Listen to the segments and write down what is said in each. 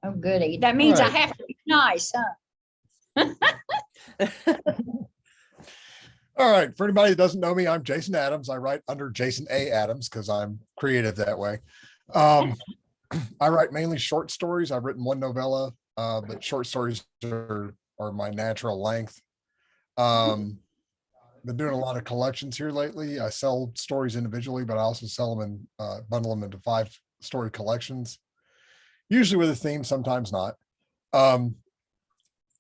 Oh, goody. That All means I right. have to be nice, huh? All right. For anybody that doesn't know me, I'm Jason Adams. I write under Jason A. Adams because I'm creative that way. I write mainly short stories. I've written one novella, but short stories are my natural length. Been doing a lot of collections here lately. I sell stories individually, but I also sell them and bundle them into 5-story collections, usually with a theme, sometimes not. I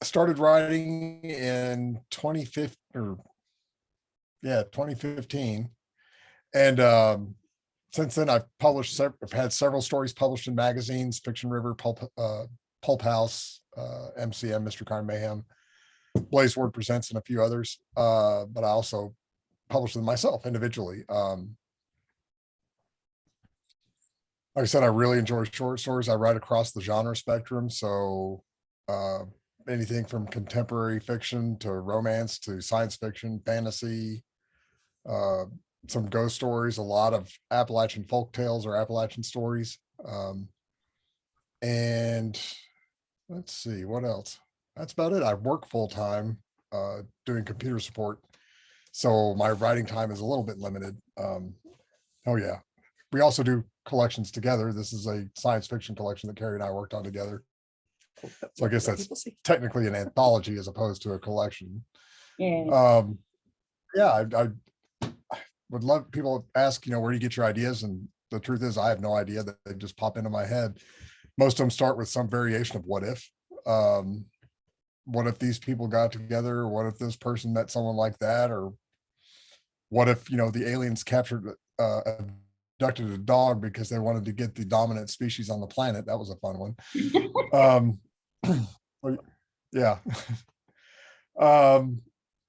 started writing in 2015. And since then I've had several stories published in magazines, Fiction River, Pulp House, MCM, Mystery Crime Mayhem, Blaze Word Presents, and a few others. But I also publish them myself individually. Like I said, I really enjoy short stories. I write across the genre spectrum. So anything from contemporary fiction to romance to science fiction, fantasy, some ghost stories, a lot of Appalachian folk tales or Appalachian stories. And let's see, what else? That's about it. I work full time doing computer support. So my writing time is a little bit limited. Oh yeah. We also do collections together. This is a science fiction collection that Carrie and I worked on together. So I guess that's technically an anthology as opposed to a collection. Yeah. Yeah, I would love people ask, where do you get your ideas? And the truth is I have no idea, that they just pop into my head. Most of them start with some variation of what if. What if these people got together? What if this person met someone like that? Or what if, the aliens abducted a dog because they wanted to get the dominant species on the planet? That was a fun one. Yeah.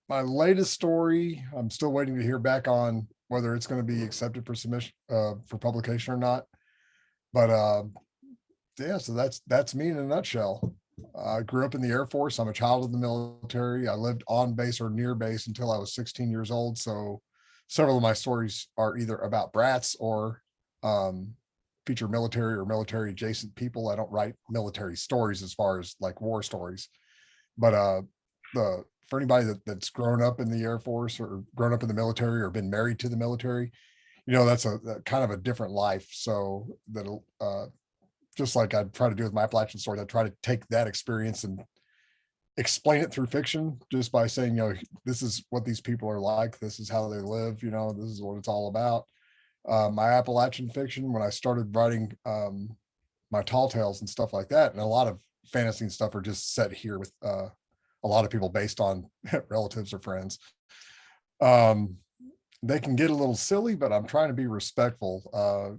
My latest story, I'm still waiting to hear back on whether it's going to be accepted for submission for publication or not. But yeah, so that's me in a nutshell. I grew up in the Air Force. I'm a child of the military. I lived on base or near base until I was 16 years old. So several of my stories are either about brats or feature military or military adjacent people. I don't write military stories as far as like war stories, but for anybody that's grown up in the Air Force or grown up in the military or been married to the military, that's a kind of a different life. So that'll just like I try to do with my Appalachian stories, I try to take that experience and explain it through fiction, just by saying, this is what these people are like. This is how they live. This is what it's all about. My Appalachian fiction, when I started writing my tall tales and stuff like that, and a lot of fantasy and stuff are just set here with a lot of people based on relatives or friends. They can get a little silly, but I'm trying to be respectful.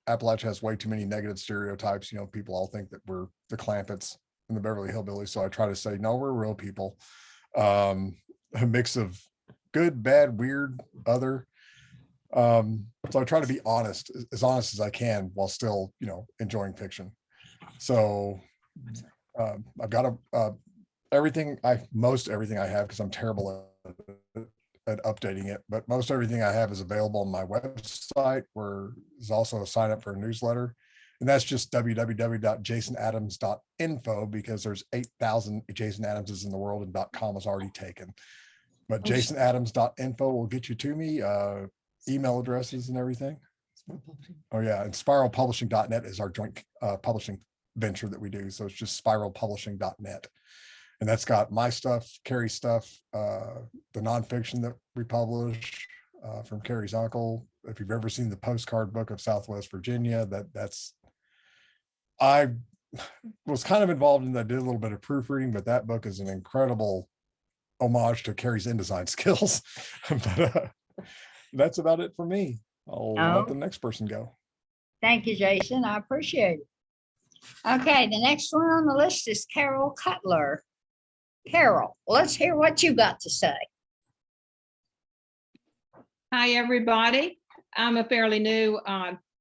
Appalachia has way too many negative stereotypes. People all think that we're the Clampetts and the Beverly Hillbillies. So I try to say, no, we're real people. A mix of good, bad, weird, other. So I try to be honest as I can while still, enjoying fiction. So I've got most everything I have, because I'm terrible at updating it, but most everything I have is available on my website, where there's also a sign up for a newsletter. And that's just www.jasonadams.info, because there's 8,000 Jason Adamses in the world and .com is already taken. But jasonadams.info will get you to me, email addresses and everything. Oh yeah. And spiralpublishing.net is our joint publishing venture that we do. So it's just spiralpublishing.net. And that's got my stuff, Carrie's stuff, the nonfiction that we publish from Carrie's uncle. If you've ever seen the postcard book of Southwest Virginia, I was kind of involved in that, did a little bit of proofreading, but that book is an incredible homage to Carrie's InDesign skills. But that's about it for me. I'll let the next person go. Thank you, Jason. I appreciate it. Okay, the next one on the list is Carol Cutler. Carol, let's hear what you got to say. Hi, everybody. I'm a fairly new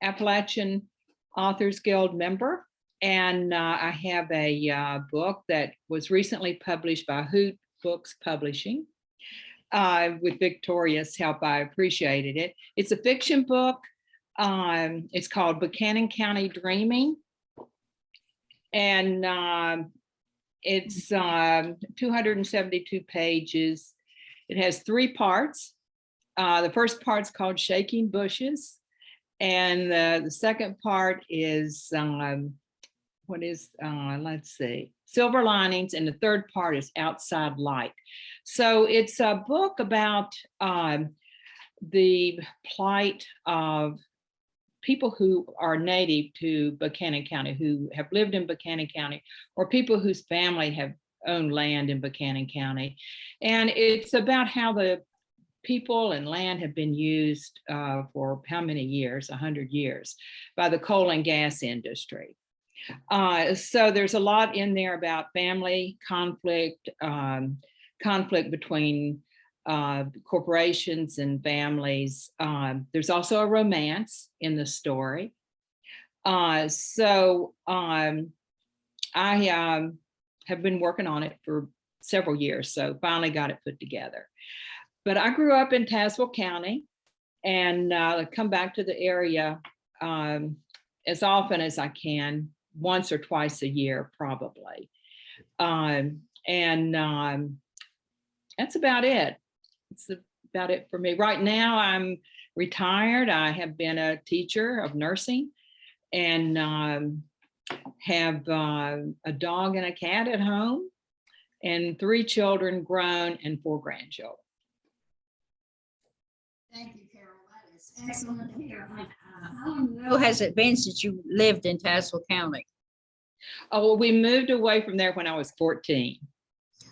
Appalachian Authors Guild member, and I have a book that was recently published by Hoot Books Publishing. With Victoria's help, I appreciated it. It's a fiction book. It's called Buchanan County Dreaming. And it's 272 pages. It has 3 parts. The first part's called Shaking Bushes. And the second part is, let's see, Silver Linings. And the third part is Outside Light. So it's a book about the plight of people who are native to Buchanan County, who have lived in Buchanan County, or people whose family have owned land in Buchanan County. And it's about how the people and land have been used for how many years? 100 years by the coal and gas industry. So there's a lot in there about family conflict, conflict between corporations and families. There's also a romance in the story. I have been working on it for several years, so finally got it put together. But I grew up in Tazewell County and come back to the area as often as I can, once or twice a year, probably. That's about it. It's about it for me. Right now, I'm retired. I have been a teacher of nursing and have a dog and a cat at home and 3 children grown and 4 grandchildren. Thank you, Carol. That is excellent to hear. How long ago has it been since you lived in Tazewell County? Oh, well, we moved away from there when I was 14.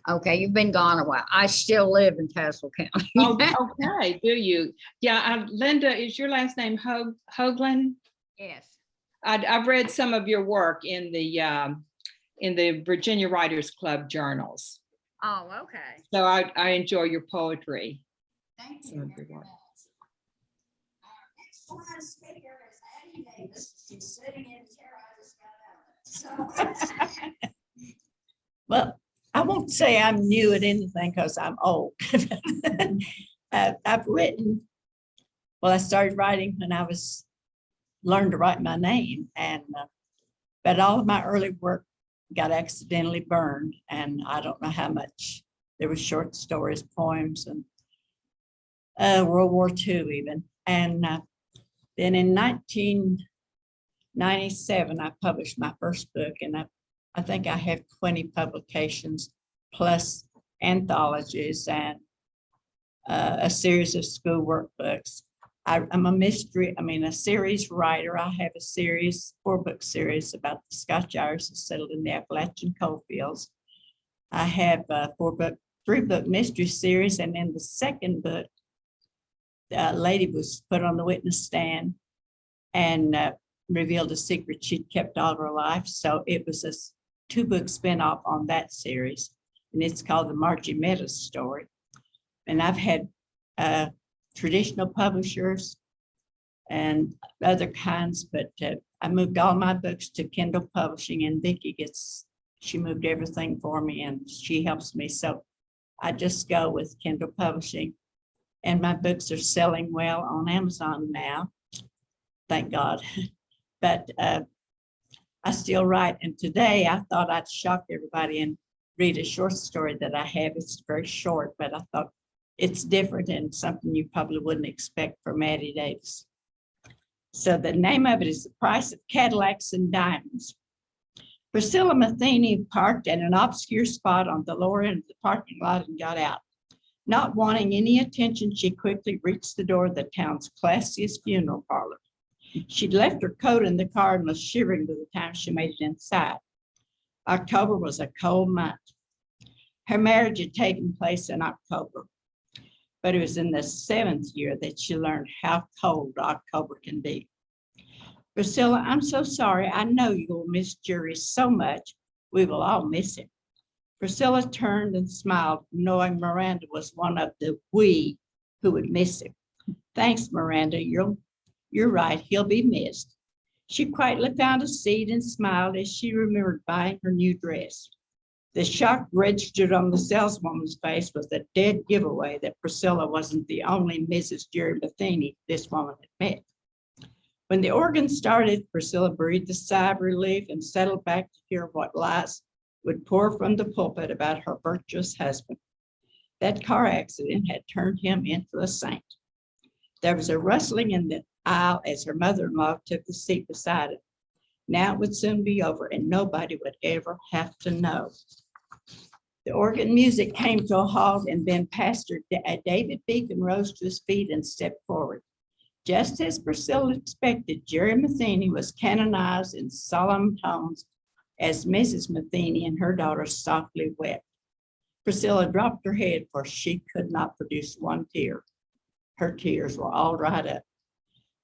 Okay, you've been gone a while. I still live in Tazewell County. Oh, okay, do you? Yeah, Linda, is your last name Hoagland? Yes. I've read some of your work in the Virginia Writers Club journals. Oh, okay. So I enjoy your poetry. Thank So you good very work. much. Our next one speaker is Addie Davis. She's sitting in the chair I just got out of. So. Well, I won't say I'm new at anything because I'm old. I've written, well, I started writing when I learned to write my name, and but all of my early work got accidentally burned, and I don't know how much. There was short stories, poems, and World War II even. And then in 1997, I published my first book, and I think I have 20 publications plus anthologies and a series of school workbooks. I'm a series writer. I have a 4-book series about the Scotch Irish who settled in the Appalachian coal fields. I have a 3-book mystery series, and in the second book, the lady was put on the witness stand and revealed a secret she'd kept all her life. So it was a 2-book spinoff on that series, and it's called The Margie Meadows Story. And I've had traditional publishers and other kinds, but I moved all my books to Kindle Publishing, and Vicki she moved everything for me, and she helps me. So I just go with Kindle Publishing, and my books are selling well on Amazon now, thank God. But I still write, and today I thought I'd shock everybody and read a short story that I have. It's very short, but I thought it's different and something you probably wouldn't expect from Addie Davis. So the name of it is The Price of Cadillacs and Diamonds. Priscilla Matheny parked at an obscure spot on the lower end of the parking lot and got out. Not wanting any attention, she quickly reached the door of the town's classiest funeral parlor. She'd left her coat in the car and was shivering by the time she made it inside. October was a cold month. Her marriage had taken place in October, but it was in the 7th year that she learned how cold October can be. Priscilla, I'm so sorry. I know you'll miss Jerry so much. We will all miss him. Priscilla turned and smiled, knowing Miranda was one of the we who would miss him. Thanks, Miranda. You're right. He'll be missed. She quietly found a seat and smiled as she remembered buying her new dress. The shock registered on the saleswoman's face was a dead giveaway that Priscilla wasn't the only Mrs. Jerry Matheny this woman had met. When the organ started, Priscilla breathed a sigh of relief and settled back to hear what lies would pour from the pulpit about her virtuous husband. That car accident had turned him into a saint. There was a rustling in the aisle as her mother-in-law took the seat beside it. Now it would soon be over and nobody would ever have to know. The organ music came to a halt and then Pastor David Beacon rose to his feet and stepped forward. Just as Priscilla expected, Jerry Matheny was canonized in solemn tones as Mrs. Matheny and her daughter softly wept. Priscilla dropped her head, for she could not produce one tear. Her tears were all dried up.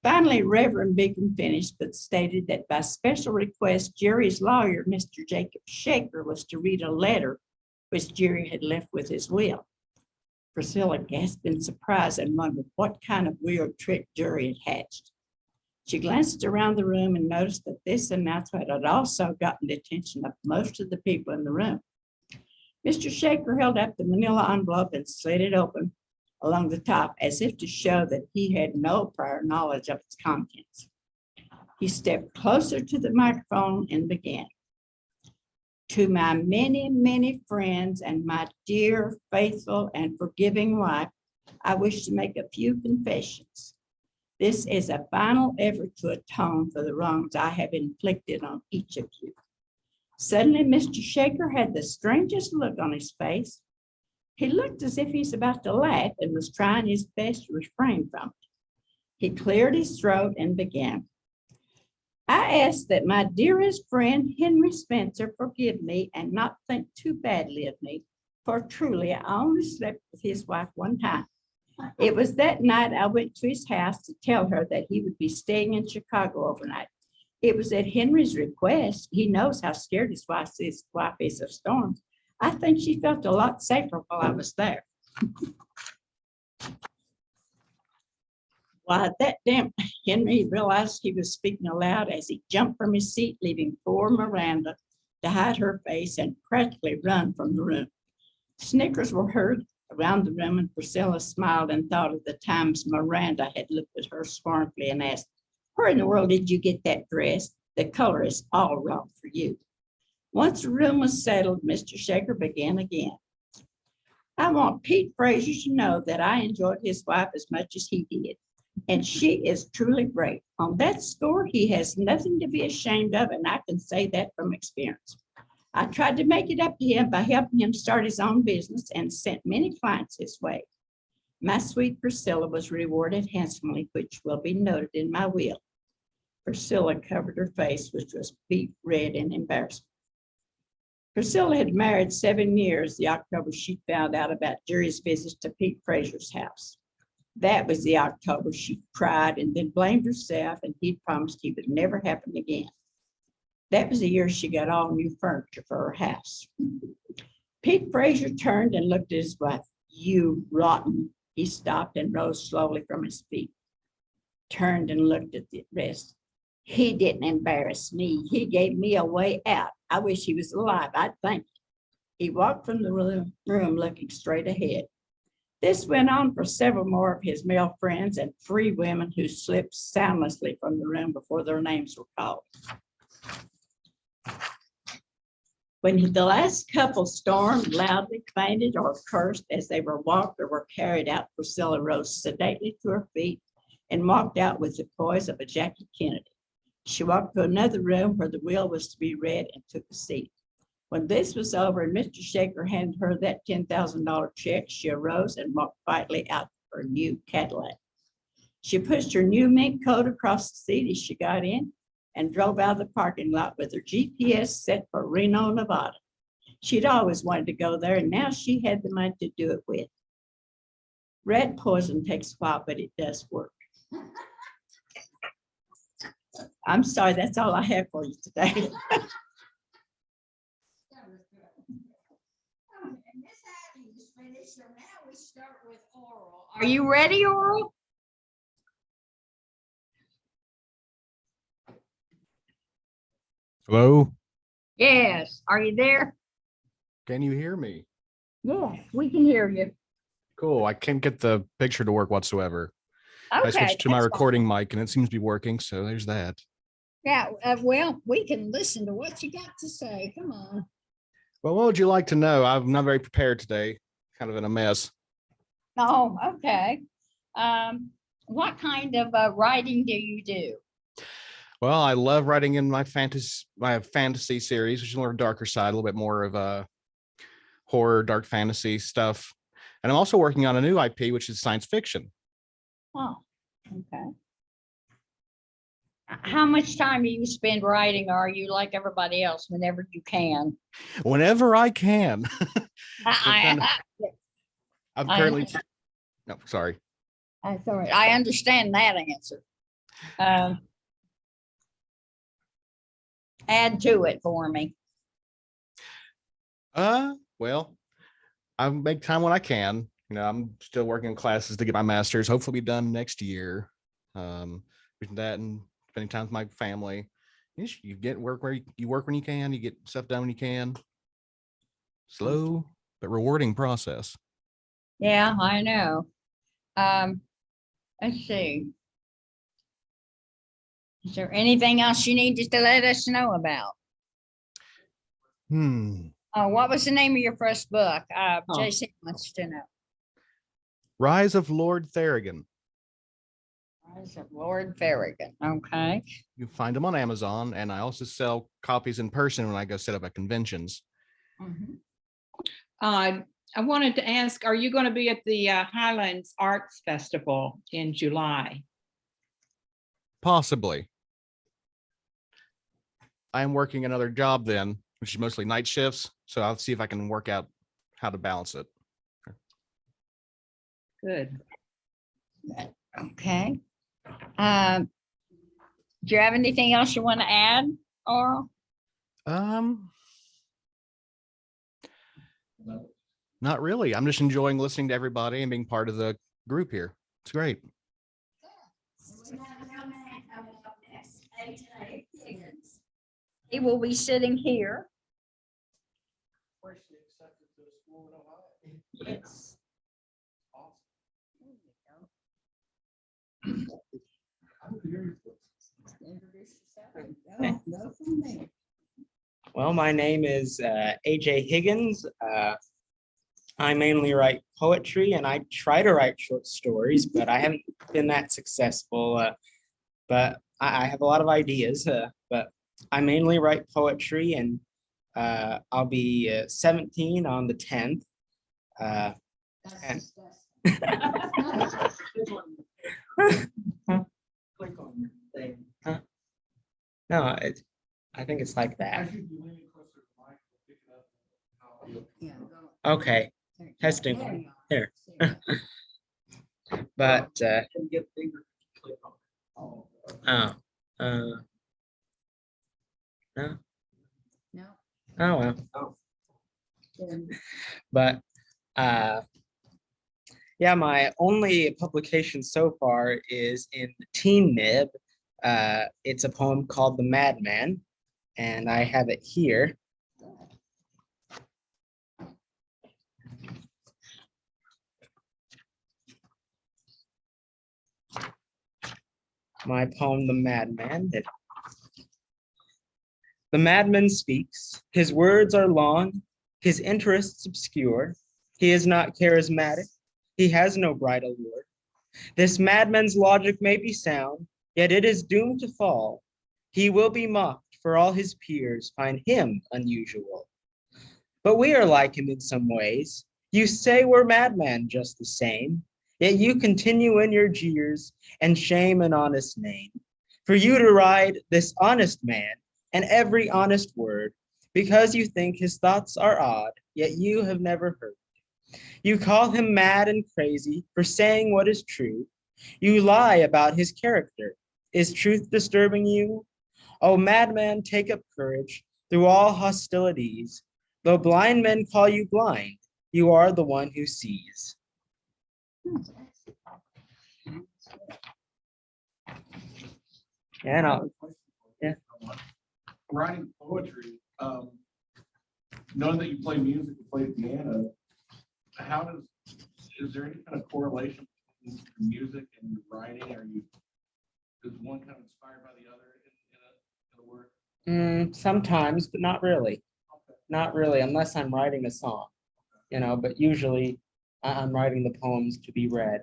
Finally, Reverend Beacon finished, but stated that by special request, Jerry's lawyer, Mr. Jacob Shaker, was to read a letter which Jerry had left with his will. Priscilla gasped in surprise and wondered what kind of weird trick Jerry had hatched. She glanced around the room and noticed that this announcement had also gotten the attention of most of the people in the room. Mr. Shaker held up the manila envelope and slid it open along the top as if to show that he had no prior knowledge of its contents. He stepped closer to the microphone and began. To my many, many friends and my dear, faithful, and forgiving wife, I wish to make a few confessions. This is a final effort to atone for the wrongs I have inflicted on each of you. Suddenly, Mr. Shaker had the strangest look on his face. He looked as if he's about to laugh and was trying his best to refrain from it. He cleared his throat and began. I ask that my dearest friend Henry Spencer forgive me and not think too badly of me, for truly I only slept with his wife one time. It was that night I went to his house to tell her that he would be staying in Chicago overnight. It was at Henry's request. He knows how scared his wife is of storms. I think she felt a lot safer while I was there. Why, that damn Henry realized he was speaking aloud as he jumped from his seat, leaving poor Miranda to hide her face and practically run from the room. Snickers were heard around the room, and Priscilla smiled and thought of the times Miranda had looked at her scornfully and asked, where in the world did you get that dress? The color is all wrong for you. Once the room was settled, Mr. Shaker began again. I want Pete Frazier to know that I enjoyed his wife as much as he did, and she is truly great. On that score, he has nothing to be ashamed of, and I can say that from experience. I tried to make it up to him by helping him start his own business and sent many clients his way. My sweet Priscilla was rewarded handsomely, which will be noted in my will. Priscilla covered her face, which was beet red in embarrassment. Priscilla had married 7 years the October she found out about Jerry's visits to Pete Frazier's house. That was the October she cried and then blamed herself, and he promised he would never happen again. That was the year she got all new furniture for her house. Pete Frazier turned and looked at his wife. You rotten. He stopped and rose slowly from his feet, turned and looked at the rest. He didn't embarrass me. He gave me a way out. I wish he was alive. I'd thank you. He walked from the room looking straight ahead. This went on for several more of his male friends and 3 women who slipped soundlessly from the room before their names were called. When the last couple stormed, loudly fainted, or cursed as they were walked or were carried out, Priscilla rose sedately to her feet and walked out with the poise of a Jackie Kennedy. She walked to another room where the will was to be read and took a seat. When this was over and Mr. Shaker handed her that $10,000 check, she arose and walked quietly out to her new Cadillac. She pushed her new mink coat across the seat as she got in and drove out of the parking lot with her GPS set for Reno, Nevada. She'd always wanted to go there, and now she had the money to do it with. Rat poison takes a while, but it does work. I'm sorry, that's all I have for you today. So now we start with oral. Are you ready, Oral? Hello, Yes. Are you there? can you hear me? Yes, we can hear you. Cool. I can't get the picture to work whatsoever. I Okay. switched to my that's fine. recording mic and it seems to be working. So there's that. Yeah, well, we can listen to what you got to say. Come on. Well, what would you like to know? I'm not very prepared today, kind of in a mess. Oh, okay. What kind of writing do you do? Well, I love writing in my fantasy series, which is more darker side, a little bit more of a horror, dark fantasy stuff. And I'm also working on a new IP, which is science fiction. Oh, okay. How much time do you spend writing, or are you like everybody else whenever you can? Whenever I can. I, I'm I- currently, no, sorry. sorry, I understand that answer. Add to it for me. Well, I make time when I can. You know, I'm still working in classes to get my master's, hopefully be done next year. Between that and spending time with my family. You get work where you work when you can, you get stuff done when you can. Slow but rewarding process. Yeah, I know. Let's see. Is there anything else you need to let us know about? What was the name of your first book? Jason wants to know. Rise of Lord Therigan. Rise of Lord Farragut. Okay. You can find them on Amazon, and I also sell copies in person when I go set up at conventions. Mhm. I wanted to ask, are you going to be at the Highlands Arts Festival in July? Possibly. I am working another job then, which is mostly night shifts. So I'll see if I can work out how to balance it. Good. Okay. Do you have anything else you want to add, Oral? Not really. I'm just enjoying listening to everybody and being part of the group here. It's great. He will be sitting here. Yes. Well, my name is AJ Higgins. I mainly write poetry and I try to write short stories, but I haven't been that successful. But I have a lot of ideas, but I mainly write poetry, and I'll be 17 on the 10th. And no, I think it's like that. Okay, testing here. But no. No. Oh well. But yeah, my only publication so far is in the Teen Nib. It's a poem called The Madman, and I have it here. My poem, The Madman. The madman speaks. His words are long, his interests obscure. He is not charismatic. He has no bridal lure. This madman's logic may be sound, yet it is doomed to fall. He will be mocked, for all his peers find him unusual. But we are like him in some ways. You say we're madman just the same, yet you continue in your jeers and shame an honest name. For you to ride this honest man and every honest word, because you think his thoughts are odd, yet you have never heard. You call him mad and crazy for saying what is true. You lie about his character. Is truth disturbing you? Oh, madman, take up courage through all hostilities. Though blind men call you blind, you are the one who sees. Yeah, no. Yeah. Writing poetry, knowing that you play music, you play piano, is there any kind of correlation music and writing? Are you, is one kind of inspired by the other in a work? Sometimes, but not really. Not really, unless I'm writing a song, but usually I'm writing the poems to be read.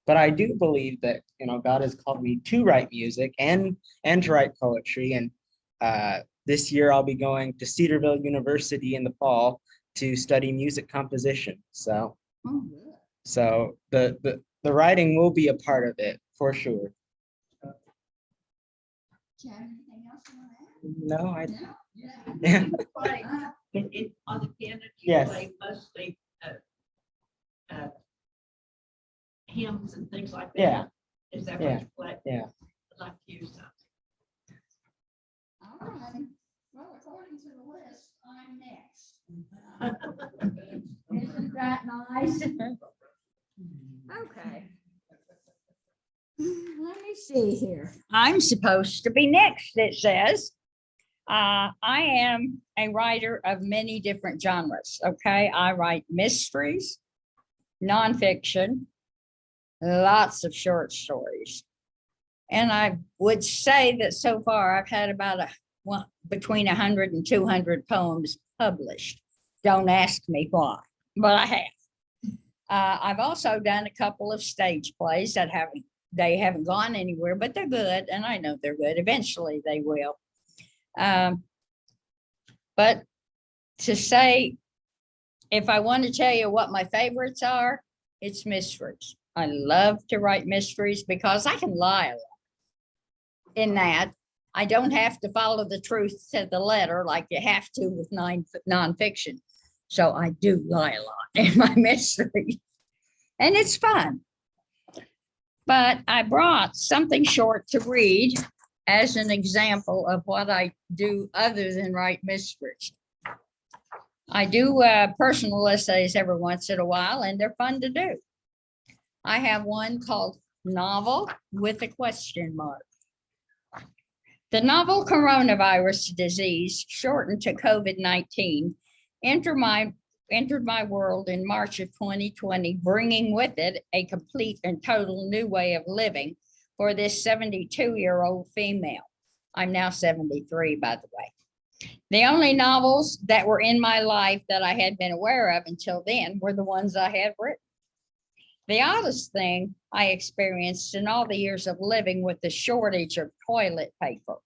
But I do believe that, God has called me to write music and to write poetry. And this year I'll be going to Cedarville University in the fall to study music composition. So, Oh, good. so the writing will be a part of it for sure. Do you have anything else you want to add? No, I, No? Yeah. yeah, Play, on the piano, do you Yes. play mostly hymns and things like that? yeah, Is that Yeah. what you play? yeah. I'd like to hear some. All right. Well, according to the list, I'm next. Isn't that nice? Okay. Let me see here. I'm supposed to be next, it says. I am a writer of many different genres, okay? I write mysteries, nonfiction, lots of short stories. And I would say that so far I've had about between 100 and 200 poems published. Don't ask me why, but I have. I've also done a couple of stage plays that they haven't gone anywhere, but they're good, and I know they're good. Eventually they will. But to say, if I want to tell you what my favorites are, it's mysteries. I love to write mysteries because I can lie a lot. In that, I don't have to follow the truth to the letter like you have to with nonfiction. So I do lie a lot in my mysteries, and it's fun. But I brought something short to read as an example of what I do other than write mysteries. I do personal essays every once in a while, and they're fun to do. I have one called Novel with a Question Mark. The novel coronavirus disease, shortened to COVID-19, entered my world in March of 2020, bringing with it a complete and total new way of living for this 72-year-old female. I'm now 73, by the way. The only novels that were in my life that I had been aware of until then were the ones I had written. The oddest thing I experienced in all the years of living with the shortage of toilet paper.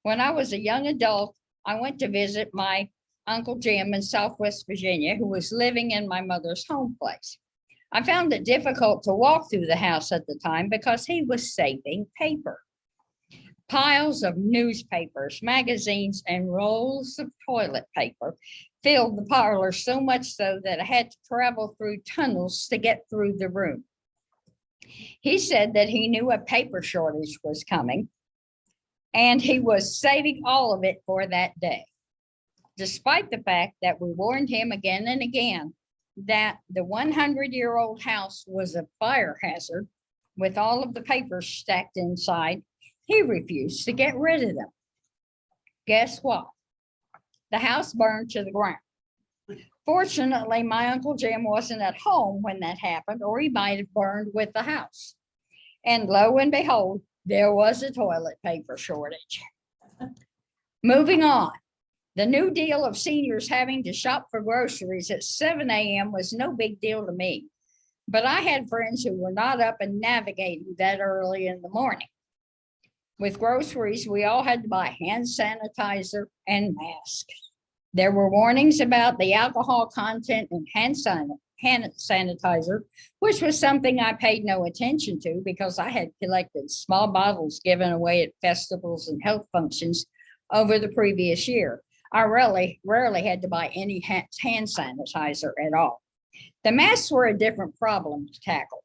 When I was a young adult, I went to visit my Uncle Jim in Southwest Virginia, who was living in my mother's home place. I found it difficult to walk through the house at the time because he was saving paper. Piles of newspapers, magazines, and rolls of toilet paper filled the parlor, so much so that I had to travel through tunnels to get through the room. He said that he knew a paper shortage was coming, and he was saving all of it for that day, despite the fact that we warned him again and again that the 100-year-old house was a fire hazard with all of the papers stacked inside. He refused to get rid of them. Guess what? The house burned to the ground. Fortunately, my Uncle Jim wasn't at home when that happened, or he might have burned with the house. And lo and behold, there was a toilet paper shortage. Moving on. The new deal of seniors having to shop for groceries at 7 a.m. was no big deal to me, but I had friends who were not up and navigating that early in the morning. With groceries, we all had to buy hand sanitizer and masks. There were warnings about the alcohol content in hand sanitizer, which was something I paid no attention to because I had collected small bottles given away at festivals and health functions over the previous year. I rarely had to buy any hand sanitizer at all. The masks were a different problem to tackle.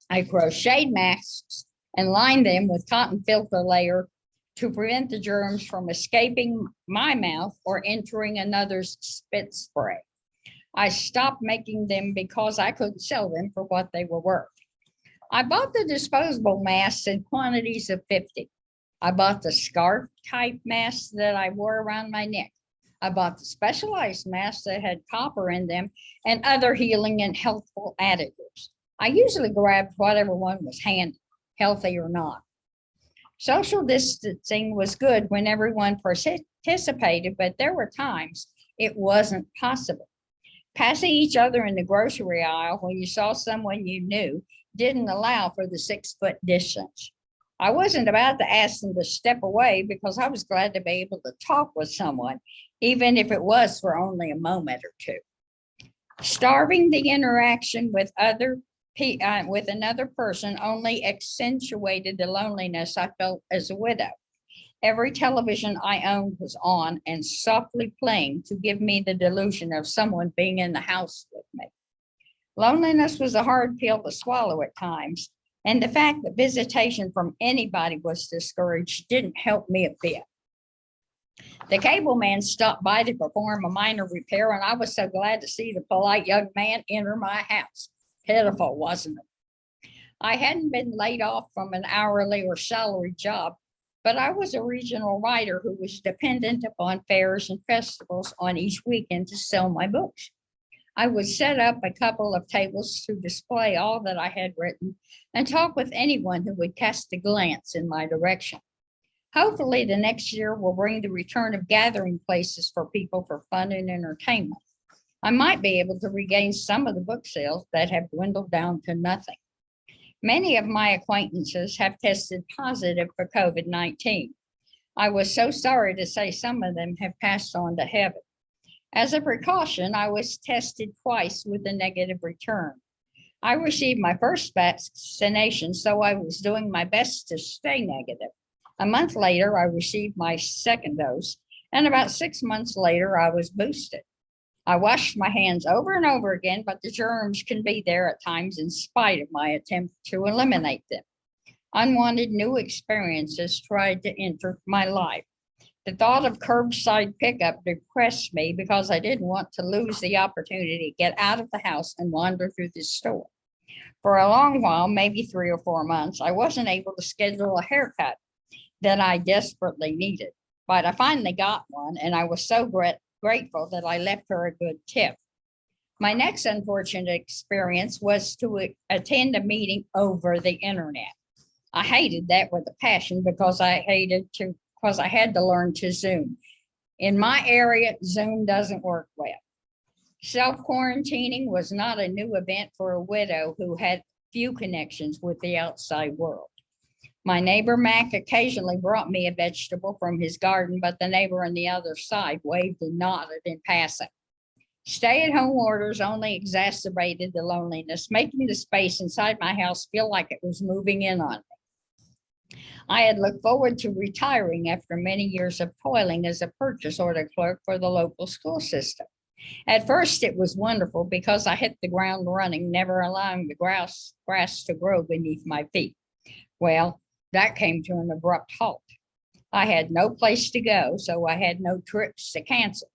I crocheted masks and lined them with cotton filter layer to prevent the germs from escaping my mouth or entering another's spit spray. I stopped making them because I couldn't sell them for what they were worth. I bought the disposable masks in quantities of 50. I bought the scarf type mask that I wore around my neck. I bought the specialized masks that had copper in them and other healing and healthful additives. I usually grabbed whatever one was handy, healthy or not. Social distancing was good when everyone participated, but there were times it wasn't possible. Passing each other in the grocery aisle when you saw someone you knew didn't allow for the 6-foot distance. I wasn't about to ask them to step away because I was glad to be able to talk with someone, even if it was for only a moment or two. Starving the interaction with with another person only accentuated the loneliness I felt as a widow. Every television I owned was on and softly playing to give me the delusion of someone being in the house with me. Loneliness was a hard pill to swallow at times, and the fact that visitation from anybody was discouraged didn't help me a bit. The cable man stopped by to perform a minor repair, and I was so glad to see the polite young man enter my house. Pitiful, wasn't it? I hadn't been laid off from an hourly or salary job, but I was a regional writer who was dependent upon fairs and festivals on each weekend to sell my books. I would set up a couple of tables to display all that I had written and talk with anyone who would cast a glance in my direction. Hopefully, the next year will bring the return of gathering places for people for fun and entertainment. I might be able to regain some of the book sales that have dwindled down to nothing. Many of my acquaintances have tested positive for COVID-19. I was so sorry to say some of them have passed on to heaven. As a precaution, I was tested twice with a negative return. I received my first vaccination, so I was doing my best to stay negative. A month later, I received my second dose, and about 6 months later, I was boosted. I washed my hands over and over again, but the germs can be there at times in spite of my attempt to eliminate them. Unwanted new experiences tried to enter my life. The thought of curbside pickup depressed me because I didn't want to lose the opportunity to get out of the house and wander through the store. For a long while, maybe 3 or 4 months, I wasn't able to schedule a haircut that I desperately needed, but I finally got one, and I was so grateful that I left her a good tip. My next unfortunate experience was to attend a meeting over the internet. I hated that with a passion because I had to learn to Zoom. In my area, Zoom doesn't work well. Self-quarantining was not a new event for a widow who had few connections with the outside world. My neighbor Mac occasionally brought me a vegetable from his garden, but the neighbor on the other side waved and nodded in passing. Stay-at-home orders only exacerbated the loneliness, making the space inside my house feel like it was moving in on me. I had looked forward to retiring after many years of toiling as a purchase order clerk for the local school system. At first, it was wonderful because I hit the ground running, never allowing the grass to grow beneath my feet. Well, that came to an abrupt halt. I had no place to go, so I had no trips to cancel.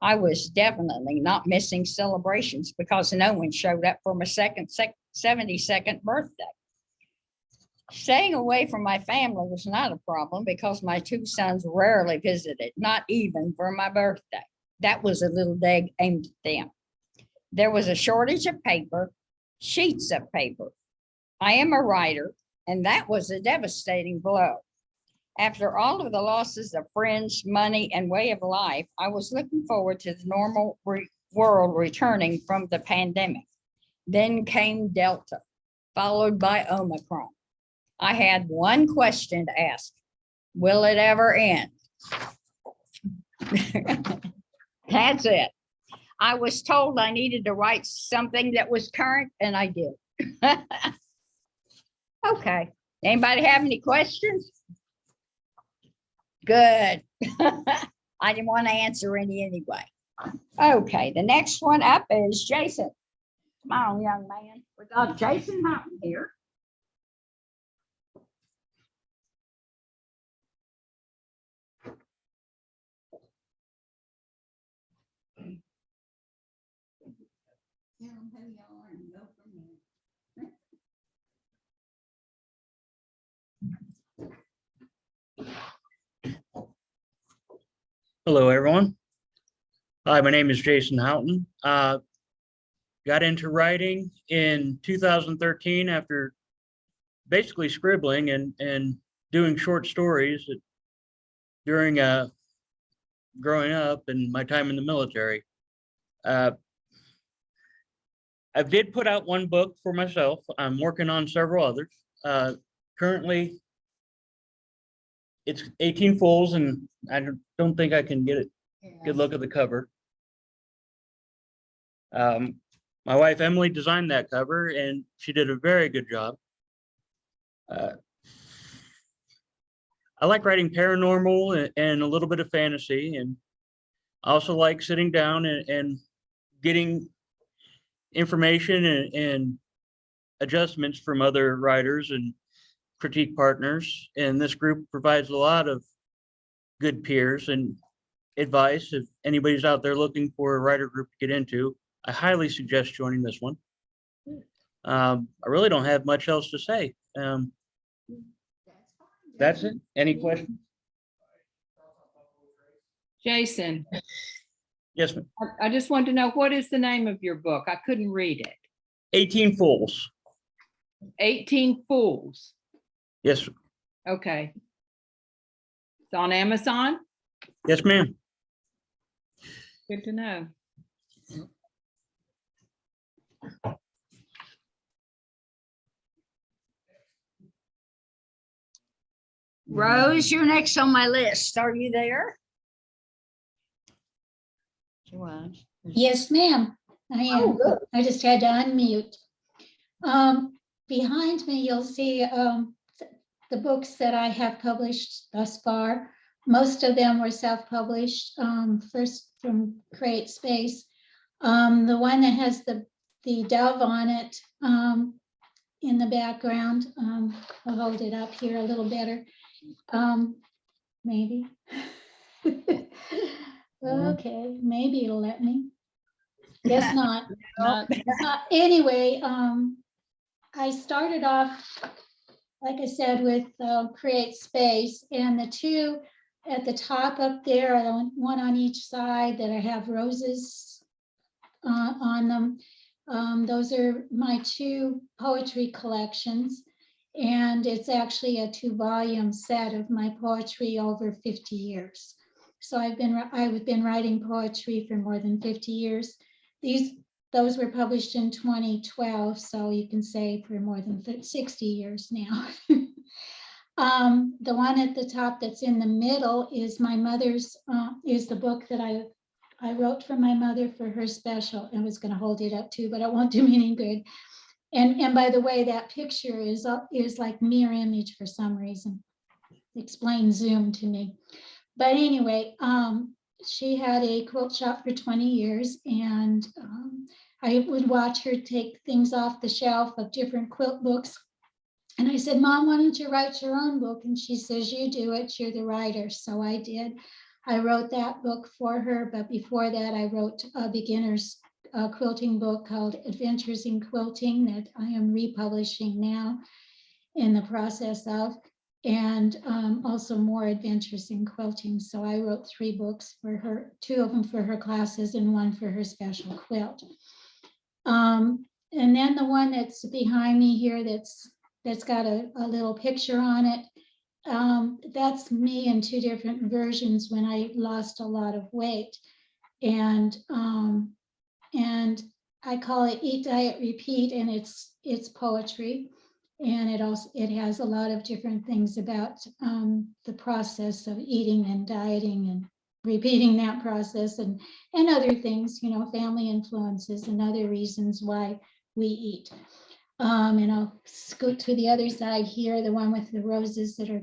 I was definitely not missing celebrations because no one showed up for my 72nd birthday. Staying away from my family was not a problem because my 2 sons rarely visited, not even for my birthday. That was a little dig aimed at them. There was a shortage of paper, sheets of paper. I am a writer, and that was a devastating blow. After all of the losses of friends, money, and way of life, I was looking forward to the normal world returning from the pandemic. Then came Delta, followed by Omicron. I had one question to ask: will it ever end? That's it. I was told I needed to write something that was current, and I did. Okay. Anybody have any questions? Good. I didn't want to answer any anyway. Okay, the next one up is Jason. Come on, young man. We got Jason Houghton here. Tell them who you are and go from there. Hello, everyone. Hi, my name is Jason Houghton. got into writing in 2013 after basically scribbling and doing short stories during growing up and my time in the military. I did put out one book for myself. I'm working on several others. Currently, it's 18 Fools, and I don't think I can get a good look at the cover. My wife Emily designed that cover, and she did a very good job. I like writing paranormal and a little bit of fantasy, and I also like sitting down and getting information and adjustments from other writers and critique partners. And this group provides a lot of good peers and advice. If anybody's out there looking for a writer group to get into, I highly suggest joining this one. I really don't have much else to say. That's it. Any questions? Jason, Yes, ma'am. I just wanted to know, what is the name of your book? I couldn't read it. 18 Fools. 18 Fools. Yes, sir. Okay. It's on Amazon? Yes, ma'am. Good to know. Rose, you're next on my list. Are you there? She was. Yes, ma'am, I Oh, am. good. I just had to unmute. Behind me, you'll see the books that I have published thus far. Most of them were self-published, first from Create Space. The one that has the dove on it in the background, I'll hold it up here a little better. Maybe. Okay, maybe it'll let me. Guess not. Anyway, I started off, like I said, with Create Space, and the two at the top up there, one on each side that I have roses on them. Those are my two poetry collections, and it's actually a 2-volume set of my poetry over 50 years. So I've been writing poetry for more than 50 years. Those were published in 2012, so you can say for more than 60 years now. The one at the top that's in the middle is my mother's, is the book that I wrote for my mother for her special. I was going to hold it up too, but it won't do me any good. And by the way, that picture is like mirror image for some reason. Explain Zoom to me. But anyway, she had a quilt shop for 20 years, and I would watch her take things off the shelf of different quilt books. And I said, Mom, why don't you write your own book? And she says, you do it, you're the writer. So I did. I wrote that book for her, but before that, I wrote a beginner's quilting book called Adventures in Quilting that I am republishing now in the process of, and also more Adventures in Quilting. So I wrote 3 books for her, 2 of them for her classes and 1 for her special quilt. And then the one that's behind me here that's got a little picture on it. That's me in 2 different versions when I lost a lot of weight. And I call it Eat, Diet, Repeat, and it's poetry. And it has a lot of different things about the process of eating and dieting and repeating that process and other things, family influences and other reasons why we eat. And I'll scoot to the other side here, the one with the roses that are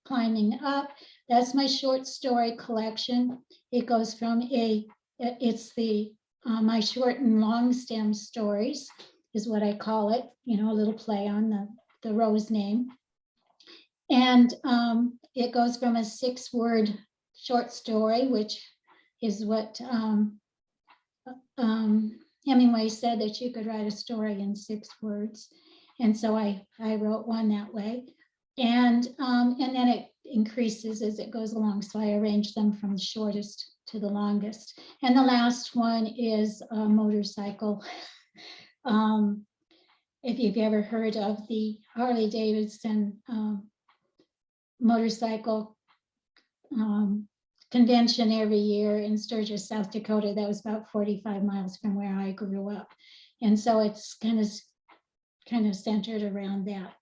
climbing up. That's my short story collection. It goes from my short and long stem stories is what I call it, a little play on the rose name. And it goes from a 6-word short story, which is what Hemingway said, that you could write a story in 6 words. And so I wrote one that way. And then it increases as it goes along. So I arrange them from the shortest to the longest. And the last one is a motorcycle If you've ever heard of the Harley Davidson motorcycle convention every year in Sturgis, South Dakota, that was about 45 miles from where I grew up. And so it's kind of centered around that.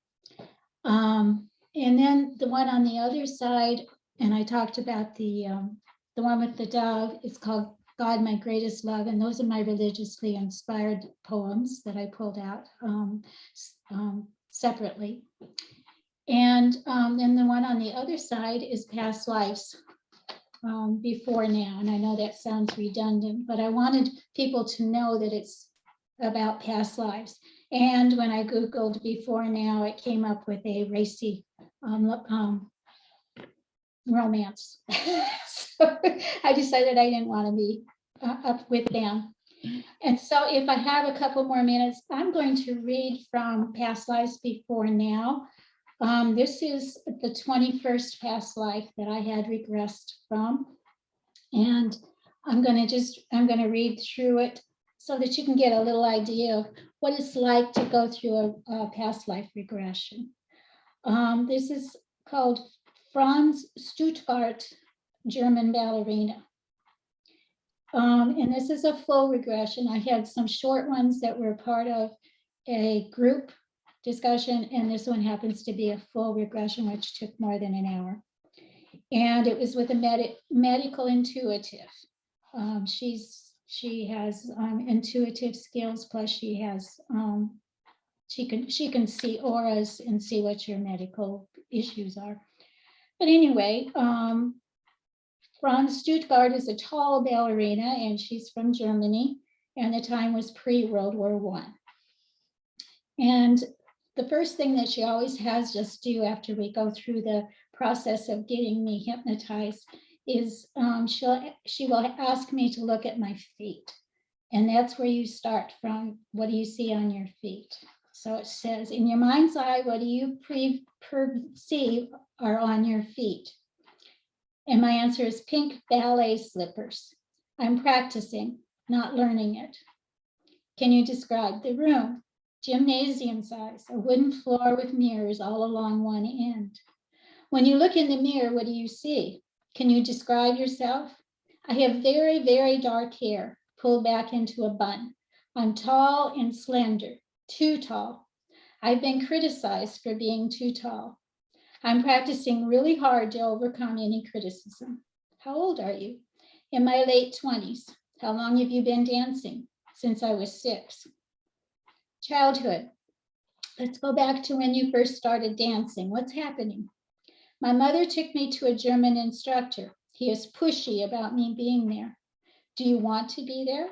And then the one on the other side, and I talked about the one with the dove, it's called God, My Greatest Love. And those are my religiously inspired poems that I pulled out separately. And then the one on the other side is Past Lives Before Now. And I know that sounds redundant, but I wanted people to know that it's about past lives. And when I Googled Before Now, it came up with a racy romance. So I decided I didn't want to be up with them. And so if I have a couple more minutes, I'm going to read from Past Lives Before Now. This is the 21st past life that I had regressed from. And I'm going to read through it so that you can get a little idea of what it's like to go through a past life regression. This is called Franz Stuttgart, German ballerina. And this is a full regression. I had some short ones that were part of a group discussion, and this one happens to be a full regression, which took more than an hour. And it was with a medical intuitive. She has intuitive skills, plus she has she can see auras and see what your medical issues are. But anyway, Franz Stuttgart is a tall ballerina, and she's from Germany, and the time was pre-World War I. And the first thing that she always has us do after we go through the process of getting me hypnotized is she will ask me to look at my feet. And that's where you start from. What do you see on your feet? So it says, in your mind's eye, what do you perceive are on your feet? And my answer is pink ballet slippers. I'm practicing, not learning it. Can you describe the room? Gymnasium size, a wooden floor with mirrors all along one end. When you look in the mirror, what do you see? Can you describe yourself? I have very, very dark hair pulled back into a bun. I'm tall and slender, too tall. I've been criticized for being too tall. I'm practicing really hard to overcome any criticism. How old are you? In my late 20s. How long have you been dancing? Since I was 6. Childhood. Let's go back to when you first started dancing. What's happening? My mother took me to a German instructor. He is pushy about me being there. Do you want to be there?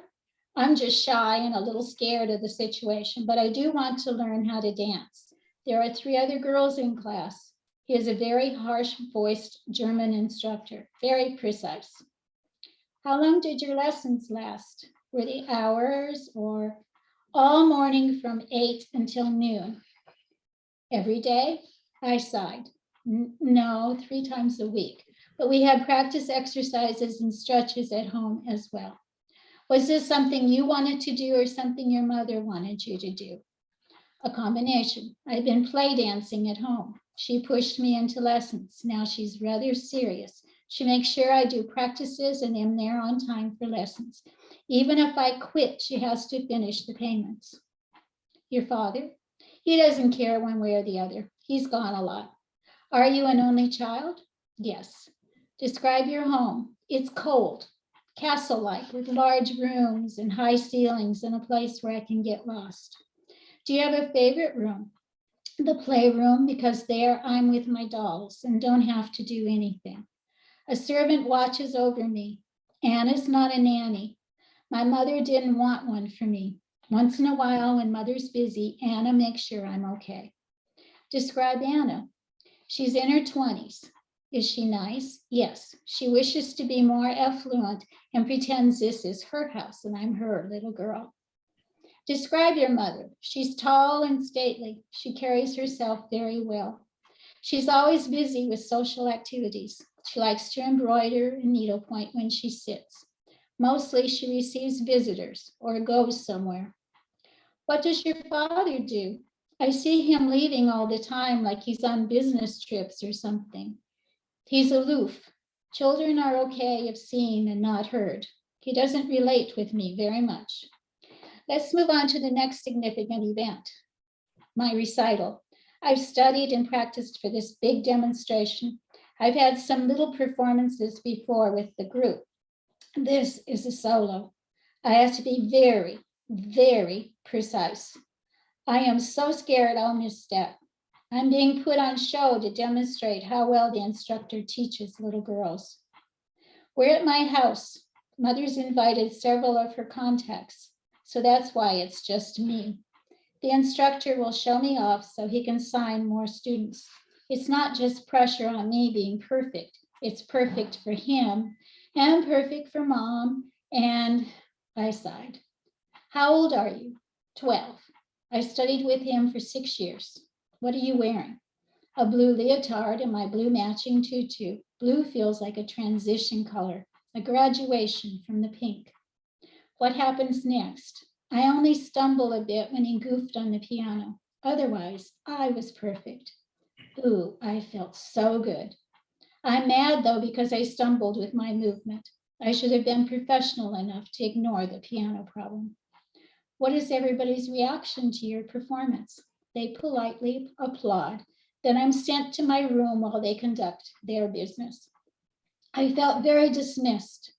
I'm just shy and a little scared of the situation, but I do want to learn how to dance. There are 3 other girls in class. He is a very harsh-voiced German instructor, very precise. How long did your lessons last? Were they hours or all morning from 8 until noon? Every day? I sighed. No, 3 times a week. But we had practice exercises and stretches at home as well. Was this something you wanted to do or something your mother wanted you to do? A combination. I've been play dancing at home. She pushed me into lessons. Now she's rather serious. She makes sure I do practices and am there on time for lessons. Even if I quit, she has to finish the payments. Your father? He doesn't care one way or the other. He's gone a lot. Are you an only child? Yes. Describe your home. It's cold, castle-like, with large rooms and high ceilings and a place where I can get lost. Do you have a favorite room? The playroom, because there I'm with my dolls and don't have to do anything. A servant watches over me. Anna's not a nanny. My mother didn't want one for me. Once in a while, when mother's busy, Anna makes sure I'm okay. Describe Anna. She's in her 20s. Is she nice? Yes. She wishes to be more affluent and pretends this is her house and I'm her little girl. Describe your mother. She's tall and stately. She carries herself very well. She's always busy with social activities. She likes to embroider and needlepoint when she sits. Mostly she receives visitors or goes somewhere. What does your father do? I see him leaving all the time like he's on business trips or something. He's aloof. Children are okay if seen and not heard. He doesn't relate with me very much. Let's move on to the next significant event, my recital. I've studied and practiced for this big demonstration. I've had some little performances before with the group. This is a solo. I have to be very, very precise. I am so scared I'll misstep. I'm being put on show to demonstrate how well the instructor teaches little girls. We're at my house. Mother's invited several of her contacts, so that's why it's just me. The instructor will show me off so he can sign more students. It's not just pressure on me being perfect. It's perfect for him and perfect for mom. And I sighed. How old are you? 12. I studied with him for 6 years. What are you wearing? A blue leotard and my blue matching tutu. Blue feels like a transition color, a graduation from the pink. What happens next? I only stumble a bit when he goofed on the piano. Otherwise, I was perfect. Ooh, I felt so good. I'm mad though because I stumbled with my movement. I should have been professional enough to ignore the piano problem. What is everybody's reaction to your performance? They politely applaud. Then I'm sent to my room while they conduct their business. I felt very dismissed.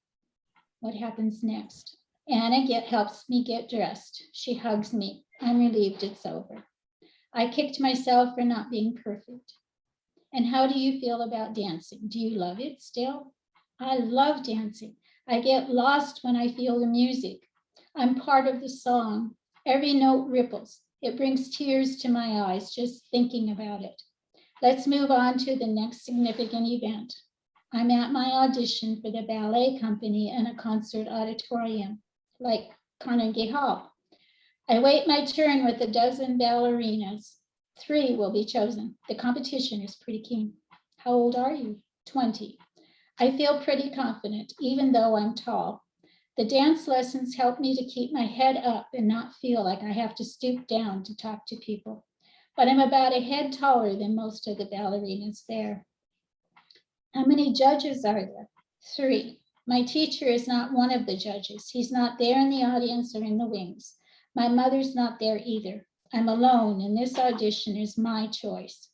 What happens next? Anna helps me get dressed. She hugs me. I'm relieved it's over. I kicked myself for not being perfect. And how do you feel about dancing? Do you love it still? I love dancing. I get lost when I feel the music. I'm part of the song. Every note ripples. It brings tears to my eyes just thinking about it. Let's move on to the next significant event. I'm at my audition for the ballet company in a concert auditorium, like Carnegie Hall. I wait my turn with a dozen ballerinas. 3 will be chosen. The competition is pretty keen. How old are you? 20. I feel pretty confident, even though I'm tall. The dance lessons help me to keep my head up and not feel like I have to stoop down to talk to people. But I'm about a head taller than most of the ballerinas there. How many judges are there? 3. My teacher is not one of the judges. He's not there in the audience or in the wings. My mother's not there either. I'm alone, and this audition is my choice.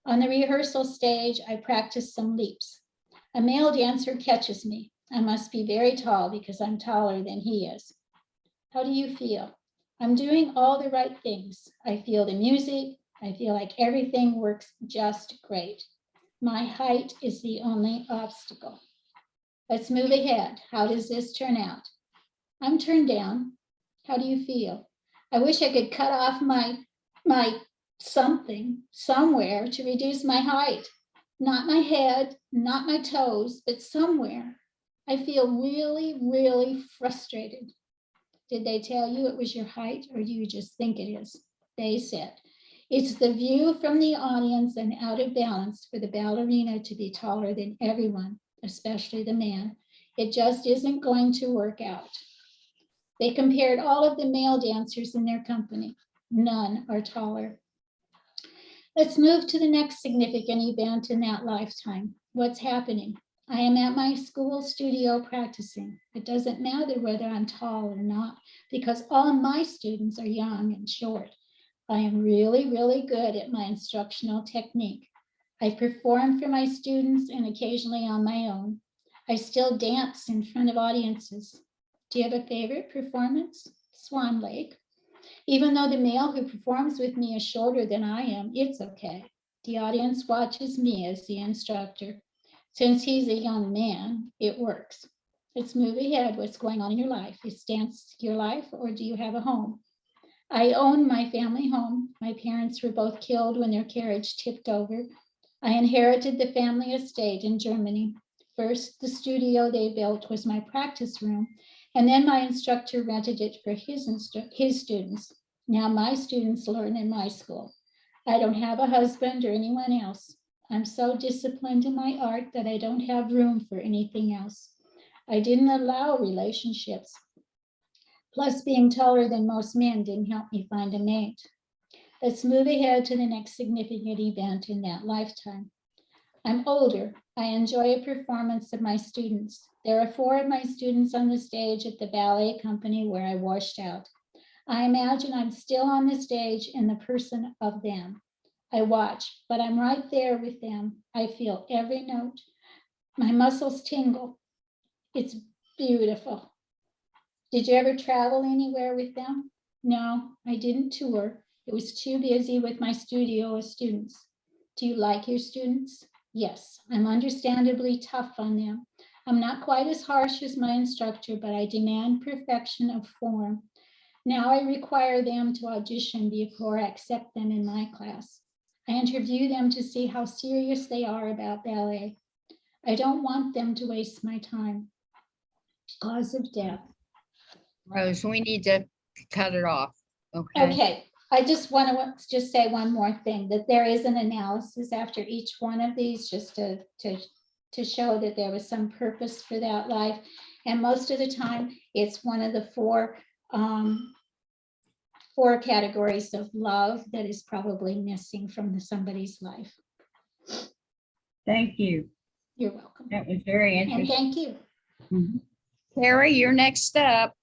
On the rehearsal stage, I practice some leaps. A male dancer catches me. I must be very tall because I'm taller than he is. How do you feel? I'm doing all the right things. I feel the music. I feel like everything works just great. My height is the only obstacle. Let's move ahead. How does this turn out? I'm turned down. How do you feel? I wish I could cut off my something somewhere to reduce my height. Not my head, not my toes, but somewhere. I feel really, really frustrated. Did they tell you it was your height, or do you just think it is? They said, it's the view from the audience and out of balance for the ballerina to be taller than everyone, especially the man. It just isn't going to work out. They compared all of the male dancers in their company. None are taller. Let's move to the next significant event in that lifetime. What's happening? I am at my school studio practicing. It doesn't matter whether I'm tall or not, because all of my students are young and short. I am really, really good at my instructional technique. I perform for my students and occasionally on my own. I still dance in front of audiences. Do you have a favorite performance? Swan Lake. Even though the male who performs with me is shorter than I am, it's okay. The audience watches me as the instructor. Since he's a young man, it works. Let's move ahead. What's going on in your life? Is dance your life, or do you have a home? I own my family home. My parents were both killed when their carriage tipped over. I inherited the family estate in Germany. First, the studio they built was my practice room, and then my instructor rented it for his students. Now my students learn in my school. I don't have a husband or anyone else. I'm so disciplined in my art that I don't have room for anything else. I didn't allow relationships. Plus, being taller than most men didn't help me find a mate. Let's move ahead to the next significant event in that lifetime. I'm older. I enjoy a performance of my students. There are 4 of my students on the stage at the ballet company where I washed out. I imagine I'm still on the stage in the person of them. I watch, but I'm right there with them. I feel every note. My muscles tingle. It's beautiful. Did you ever travel anywhere with them? No, I didn't tour. It was too busy with my studio of students. Do you like your students? Yes, I'm understandably tough on them. I'm not quite as harsh as my instructor, but I demand perfection of form. Now I require them to audition before I accept them in my class. I interview them to see how serious they are about ballet. I don't want them to waste my time. Cause of death. Rose, we need to cut it off. Okay. Okay, I just want to just say one more thing, that there is an analysis after each one of these, just to show that there was some purpose for that life. And most of the time, it's one of the four categories of love that is probably missing from somebody's life. Thank you. You're welcome. That was very And interesting. thank you. Mhm. Carrie, you're next up.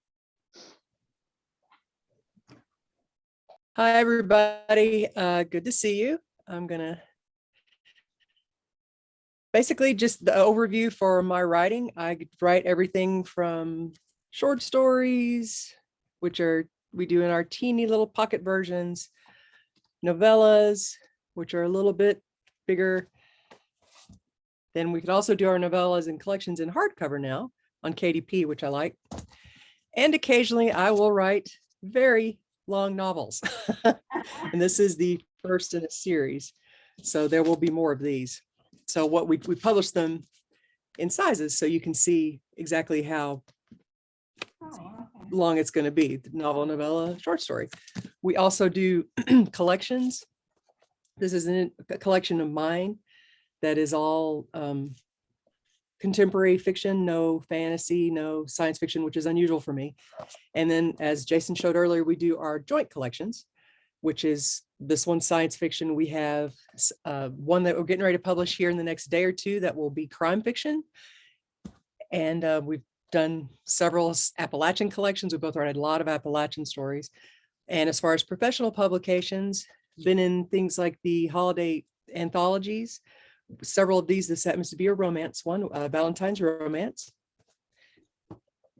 Hi, everybody. Good to see you. I'm gonna basically just the overview for my writing. I write everything from short stories, which are we do in our teeny little pocket versions, novellas, which are a little bit bigger. Then we could also do our novellas and collections in hardcover now on KDP, which I like. And occasionally I will write very long novels. And this is the first in a series. So there will be more of these. So what we publish them in sizes so you can see exactly how long it's going to be, the novel, novella, short story. We also do collections. This is a collection of mine that is all contemporary fiction, no fantasy, no science fiction, which is unusual for me. And then as Jason showed earlier, we do our joint collections, which is this one science fiction. We have one that we're getting ready to publish here in the next day or two that will be crime fiction. And we've done several Appalachian collections. We both write a lot of Appalachian stories. And as far as professional publications, been in things like the holiday anthologies. Several of these, this happens to be a romance one, Valentine's Romance.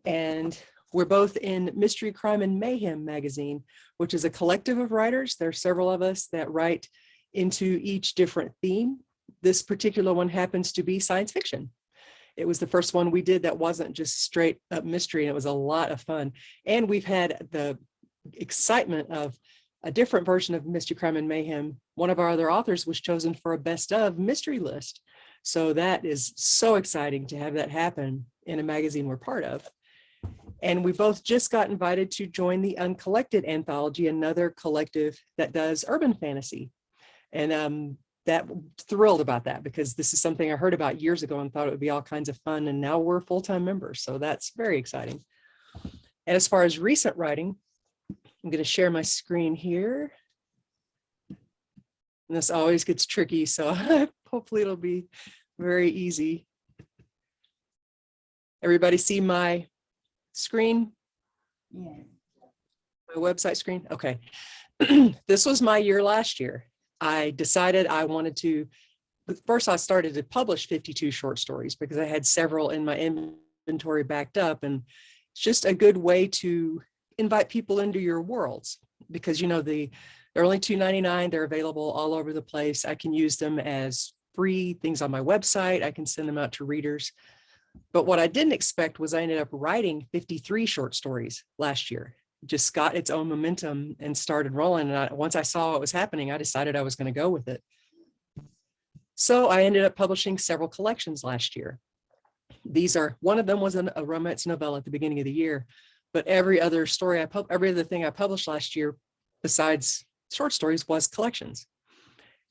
And we're both in Mystery, Crime, and Mayhem magazine, which is a collective of writers. There are several of us that write into each different theme. This particular one happens to be science fiction. It was the first one we did that wasn't just straight up mystery, and it was a lot of fun. And we've had the excitement of a different version of Mystery, Crime, and Mayhem. One of our other authors was chosen for a best of mystery list. So that is so exciting to have that happen in a magazine we're part of. And we both just got invited to join the Uncollected anthology, another collective that does urban fantasy. And that thrilled about that because this is something I heard about years ago and thought it would be all kinds of fun. And now we're full-time members. So that's very exciting. And as far as recent writing, I'm going to share my screen here. And this always gets tricky, so hopefully it'll be very easy. Everybody see my screen? Yeah. My website screen? Okay. This was my year last year. I decided I wanted to, first I started to publish 52 short stories because I had several in my inventory backed up, and it's just a good way to invite people into your worlds because, you know, they're only $2.99. They're available all over the place. I can use them as free things on my website. I can send them out to readers. But what I didn't expect was I ended up writing 53 short stories last year. Just got its own momentum and started rolling. And once I saw what was happening, I decided I was going to go with it. So I ended up publishing several collections last year. One of them was a romance novella at the beginning of the year. But every other story every other thing I published last year, besides short stories, was collections.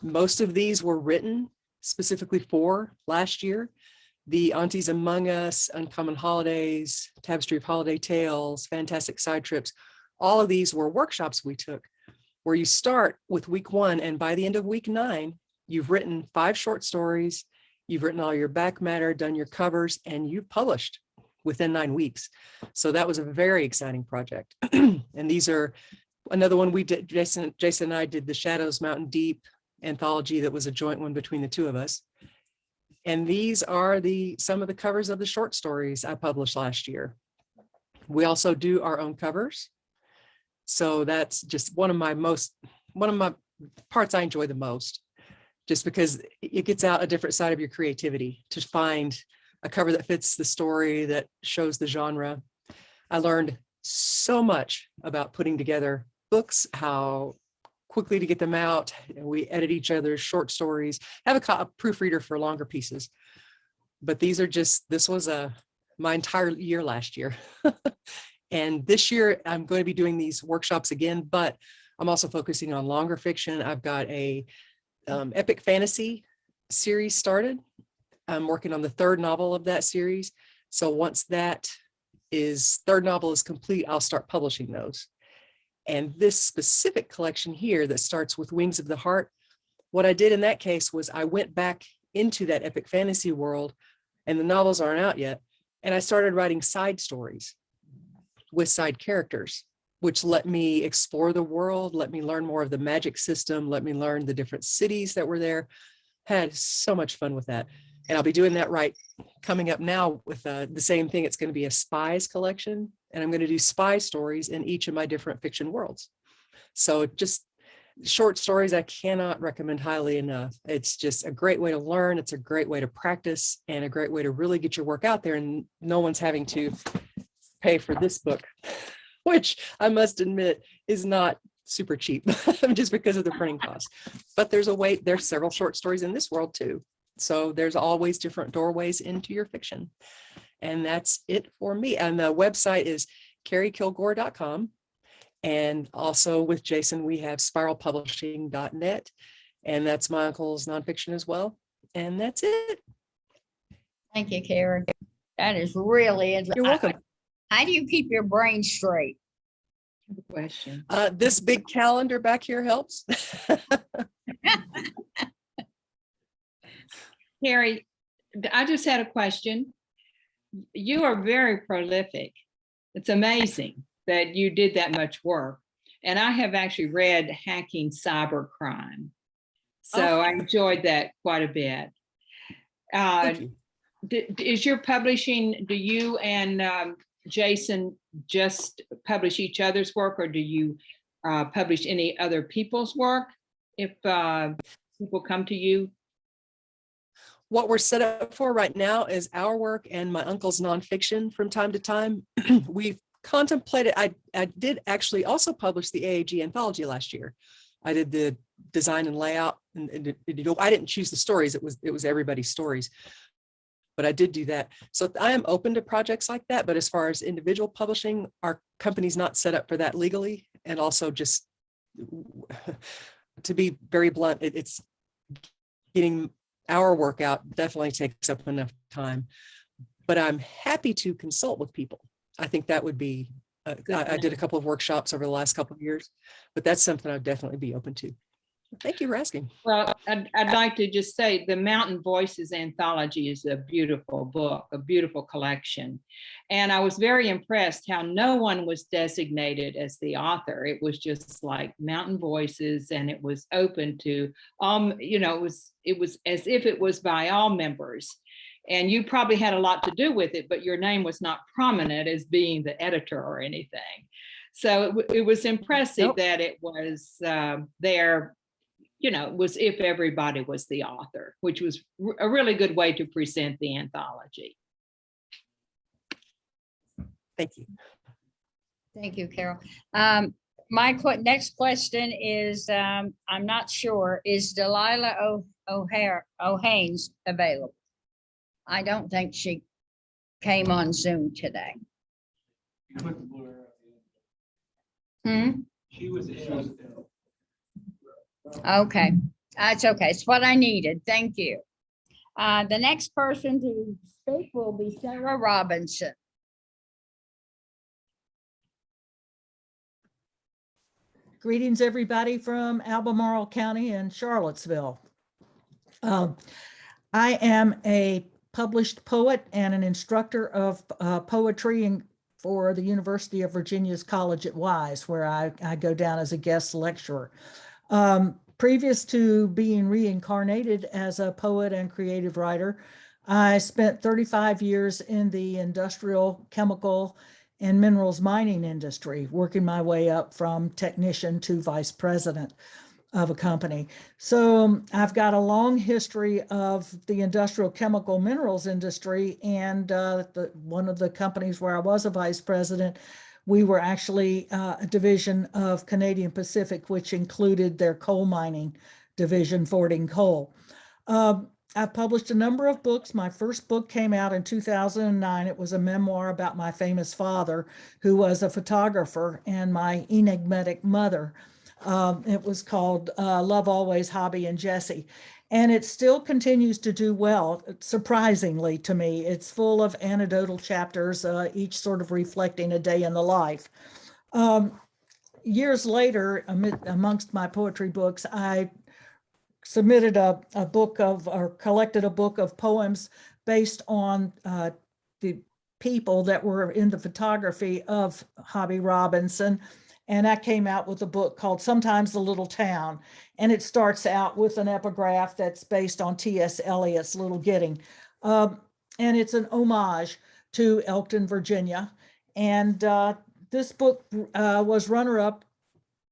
Most of these were written specifically for last year. The Aunties Among Us, Uncommon Holidays, Tapestry of Holiday Tales, Fantastic Side Trips. All of these were workshops we took where you start with week 1, and by the end of week 9, you've written 5 short stories, you've written all your back matter, done your covers, and you've published within 9 weeks. So that was a very exciting project. And these are another one we did. Jason and I did the Shadows Mountain Deep anthology that was a joint one between the two of us. And these are some of the covers of the short stories I published last year. We also do our own covers. So that's just one of my parts I enjoy the most, just because it gets out a different side of your creativity to find a cover that fits the story, that shows the genre. I learned so much about putting together books, how quickly to get them out. We edit each other's short stories, have a proofreader for longer pieces. But this was my entire year last year. And this year I'm going to be doing these workshops again, but I'm also focusing on longer fiction. I've got a epic fantasy series started. I'm working on the 3rd novel of that series. So once that 3rd novel is complete, I'll start publishing those. And this specific collection here that starts with Wings of the Heart, what I did in that case was I went back into that epic fantasy world, and the novels aren't out yet. And I started writing side stories with side characters, which let me explore the world, let me learn more of the magic system, let me learn the different cities that were there. Had so much fun with that. And I'll be doing that coming up now with the same thing. It's going to be a spies collection, and I'm going to do spy stories in each of my different fiction worlds. So just short stories I cannot recommend highly enough. It's just a great way to learn. It's a great way to practice, and a great way to really get your work out there, and no one's having to pay for this book, which I must admit is not super cheap just because of the printing cost. But there's several short stories in this world too. So there's always different doorways into your fiction. And that's it for me. And the website is carriekilgore.com. And also with Jason, we have spiralpublishing.net. And that's my uncle's nonfiction as well. And that's it. Thank you, Karen. That is really interesting. You're welcome. How do you keep your brain straight? Good question. This big calendar back here helps. Carrie, I just had a question. You are very prolific. It's amazing that you did that much work. And I have actually read Hacking Cybercrime. So I enjoyed that quite a bit. Thank you. Is your publishing, do you and Jason just publish each other's work, or do you publish any other people's work if people come to you? What we're set up for right now is our work and my uncle's nonfiction from time to time. We've contemplated, I did actually also publish the AAG anthology last year. I did the design and layout, and I didn't choose the stories. It was everybody's stories, but I did do that. So I am open to projects like that. But as far as individual publishing, our company's not set up for that legally. And also, just to be very blunt, it's getting our work out definitely takes up enough time. But I'm happy to consult with people. I think that would be, I did a couple of workshops over the last couple of years, but that's something I'd definitely be open to. Thank you for asking. Well, I'd like to just say the Mountain Voices anthology is a beautiful book, a beautiful collection. And I was very impressed how no one was designated as the author. It was just like Mountain Voices, and it was open to it was as if it was by all members. And you probably had a lot to do with it, but your name was not prominent as being the editor or anything. So it was impressive that it was there. It was if everybody was the author, which was a really good way to present the anthology. Thank you. Thank you, Carol. My next question is, I'm not sure, is Delilah O'Haines available? I don't think she came on Zoom today. She was in. Okay, that's okay. It's what I needed. Thank you. The next person to speak will be Sarah Robinson. Greetings, everybody from Albemarle County and Charlottesville. I am a published poet and an instructor of poetry for the University of Virginia's College at Wise, where I go down as a guest lecturer. Previous to being reincarnated as a poet and creative writer, I spent 35 years in the industrial, chemical, and minerals mining industry, working my way up from technician to vice president of a company. So I've got a long history of the industrial chemical minerals industry, and one of the companies where I was a vice president, we were actually a division of Canadian Pacific, which included their coal mining division, Fording Coal. I've published a number of books. My first book came out in 2009. It was a memoir about my famous father, who was a photographer, and my enigmatic mother. It was called Love Always, Hobby, and Jessie. And it still continues to do well, surprisingly to me. It's full of anecdotal chapters, each sort of reflecting a day in the life. Years later, amongst my poetry books, I submitted a book of, or collected a book of poems based on the people that were in the photography of Hobby Robinson. And I came out with a book called Sometimes the Little Town. And it starts out with an epigraph that's based on T.S. Eliot's Little Gidding. And it's an homage to Elkton, Virginia. And this book was runner-up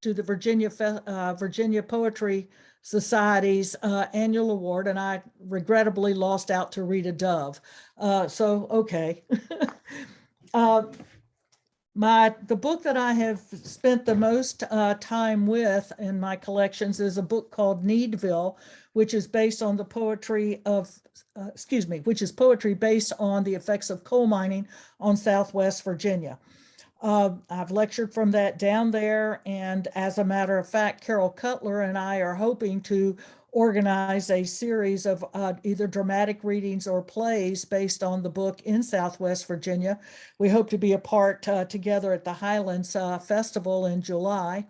to the Virginia Poetry Society's annual award, and I regrettably lost out to Rita Dove. Okay. The book that I have spent the most time with in my collections is a book called Needville, which is based on the poetry of, which is poetry based on the effects of coal mining on Southwest Virginia. I've lectured from that down there, and as a matter of fact, Carol Cutler and I are hoping to organize a series of either dramatic readings or plays based on the book in Southwest Virginia. We hope to be a part together at the Highlands Festival in July.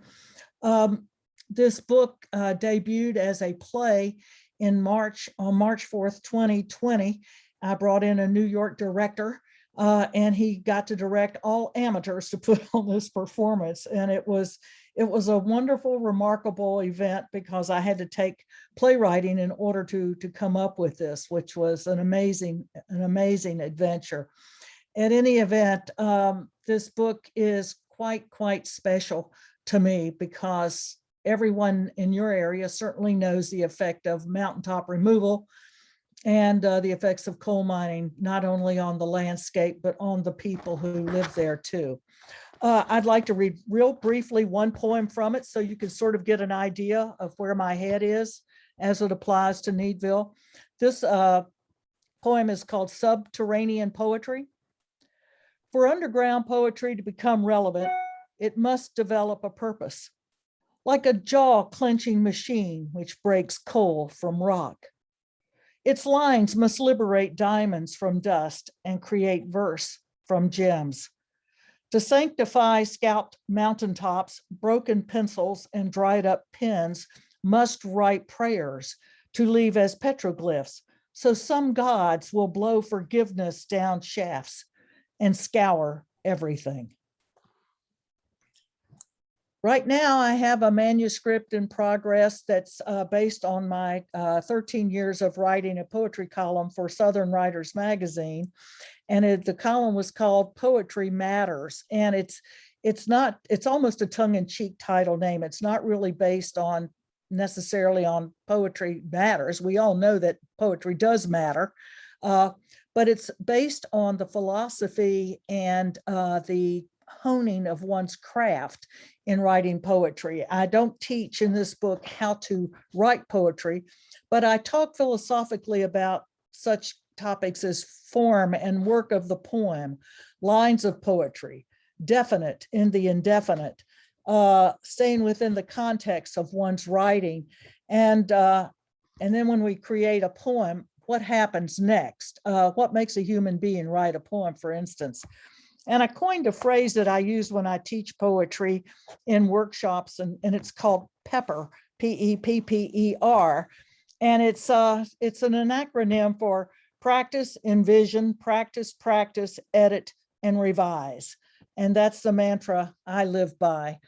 This book debuted as a play on March 4th, 2020. I brought in a New York director, and he got to direct all amateurs to put on this performance. And it was a wonderful, remarkable event, because I had to take playwriting in order to come up with this, which was an amazing adventure. At any event, this book is quite special to me, because everyone in your area certainly knows the effect of mountaintop removal and the effects of coal mining, not only on the landscape, but on the people who live there too. I'd like to read real briefly one poem from it, so you can sort of get an idea of where my head is as it applies to Needville. This poem is called Subterranean Poetry. For underground poetry to become relevant, it must develop a purpose, like a jaw-clenching machine which breaks coal from rock. Its lines must liberate diamonds from dust and create verse from gems. To sanctify scalped mountaintops, broken pencils and dried up pens must write prayers to leave as petroglyphs, so some gods will blow forgiveness down shafts and scour everything. Right now, I have a manuscript in progress that's based on my 13 years of writing a poetry column for Southern Writers Magazine. And the column was called Poetry Matters. And it's almost a tongue-in-cheek title name. It's not really based on necessarily on poetry matters. We all know that poetry does matter, but it's based on the philosophy and the honing of one's craft in writing poetry. I don't teach in this book how to write poetry, but I talk philosophically about such topics as form and work of the poem, lines of poetry, definite in the indefinite, staying within the context of one's writing. And then when we create a poem, what happens next? What makes a human being write a poem, for instance? And I coined a phrase that I use when I teach poetry in workshops, and it's called PEPPER, P-E-P-P-E-R. And it's an acronym for practice, envision, practice, practice, edit, and revise. And that's the mantra I live by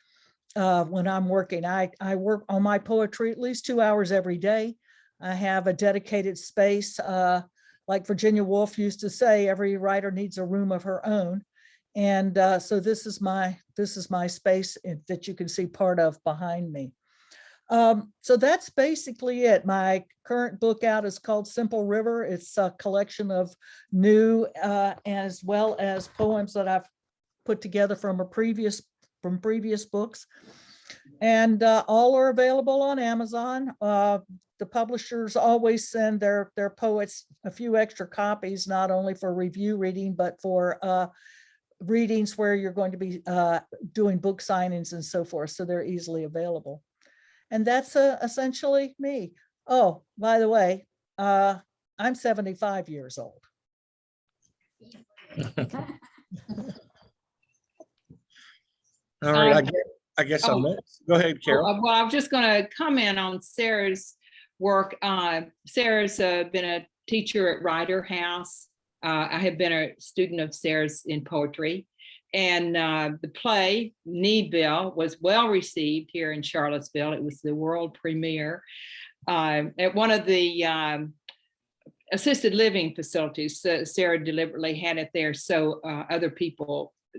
when I'm working. I work on my poetry at least 2 hours every day. I have a dedicated space. Like Virginia Woolf used to say, every writer needs a room of her own. And so this is my space that you can see part of behind me. So that's basically it. My current book out is called Simple River. It's a collection of new as well as poems that I've put together from previous books. And all are available on Amazon. The publishers always send their poets a few extra copies, not only for review reading, but for readings where you're going to be doing book signings and so forth. So they're easily available. And that's essentially me. Oh, by the way, I'm 75 years old. All right, I guess I'm oh. next. Go ahead, Carol. Well, I'm just going to comment on Sarah's work. Sarah's been a teacher at Ryder House. I have been a student of Sarah's in poetry. And the play, Needville, was well received here in Charlottesville. It was the world premiere at one of the assisted living facilities. Sarah deliberately had it there so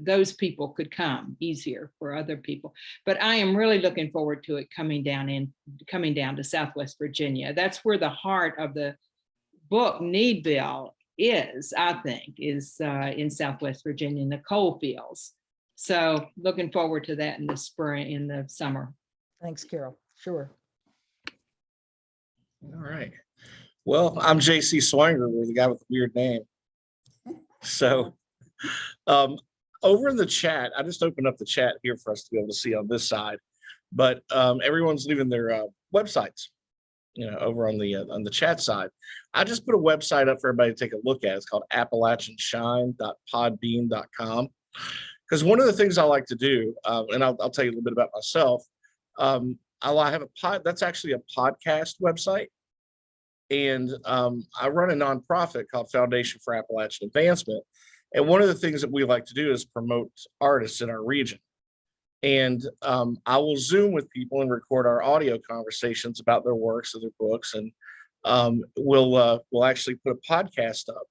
those people could come easier for other people. But I am really looking forward to it coming down to Southwest Virginia. That's where the heart of the book, Needville, is in Southwest Virginia, in the coal fields. So looking forward to that in the spring, in the summer. Thanks, Carol. Sure. All right. Well, I'm JC Swanger, the guy with the weird name. So over in the chat, I just opened up the chat here for us to be able to see on this side, but everyone's leaving their websites, over on the chat side. I just put a website up for everybody to take a look at. It's called appalachianshine.podbean.com. Because one of the things I like to do, and I'll tell you a little bit about myself. I have that's actually a podcast website. And I run a nonprofit called Foundation for Appalachian Advancement. And one of the things that we like to do is promote artists in our region. And I will Zoom with people and record our audio conversations about their works or their books. And we'll actually put a podcast up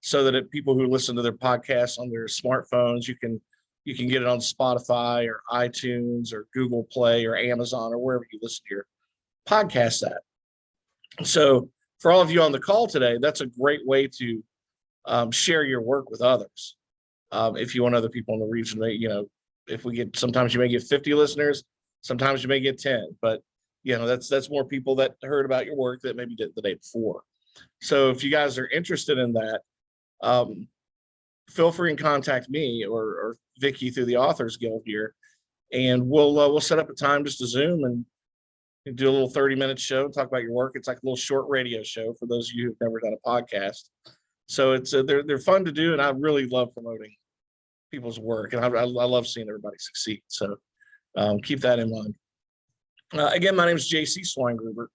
so that people who listen to their podcasts on their smartphones, you can get it on Spotify or iTunes or Google Play or Amazon or wherever you listen to your podcasts at. So for all of you on the call today, that's a great way to share your work with others. If you want other people in the region, if we get, sometimes you may get 50 listeners, sometimes you may get 10, but that's more people that heard about your work that maybe did the day before. So if you guys are interested in that, feel free and contact me or Vicky through the Authors Guild here, and we'll set up a time just to Zoom and do a little 30-minute show and talk about your work. It's like a little short radio show for those of you who've never done a podcast. So it's they're fun to do, and I really love promoting people's work, and I love seeing everybody succeed. So keep that in mind. Again, my name is JC Swangruber.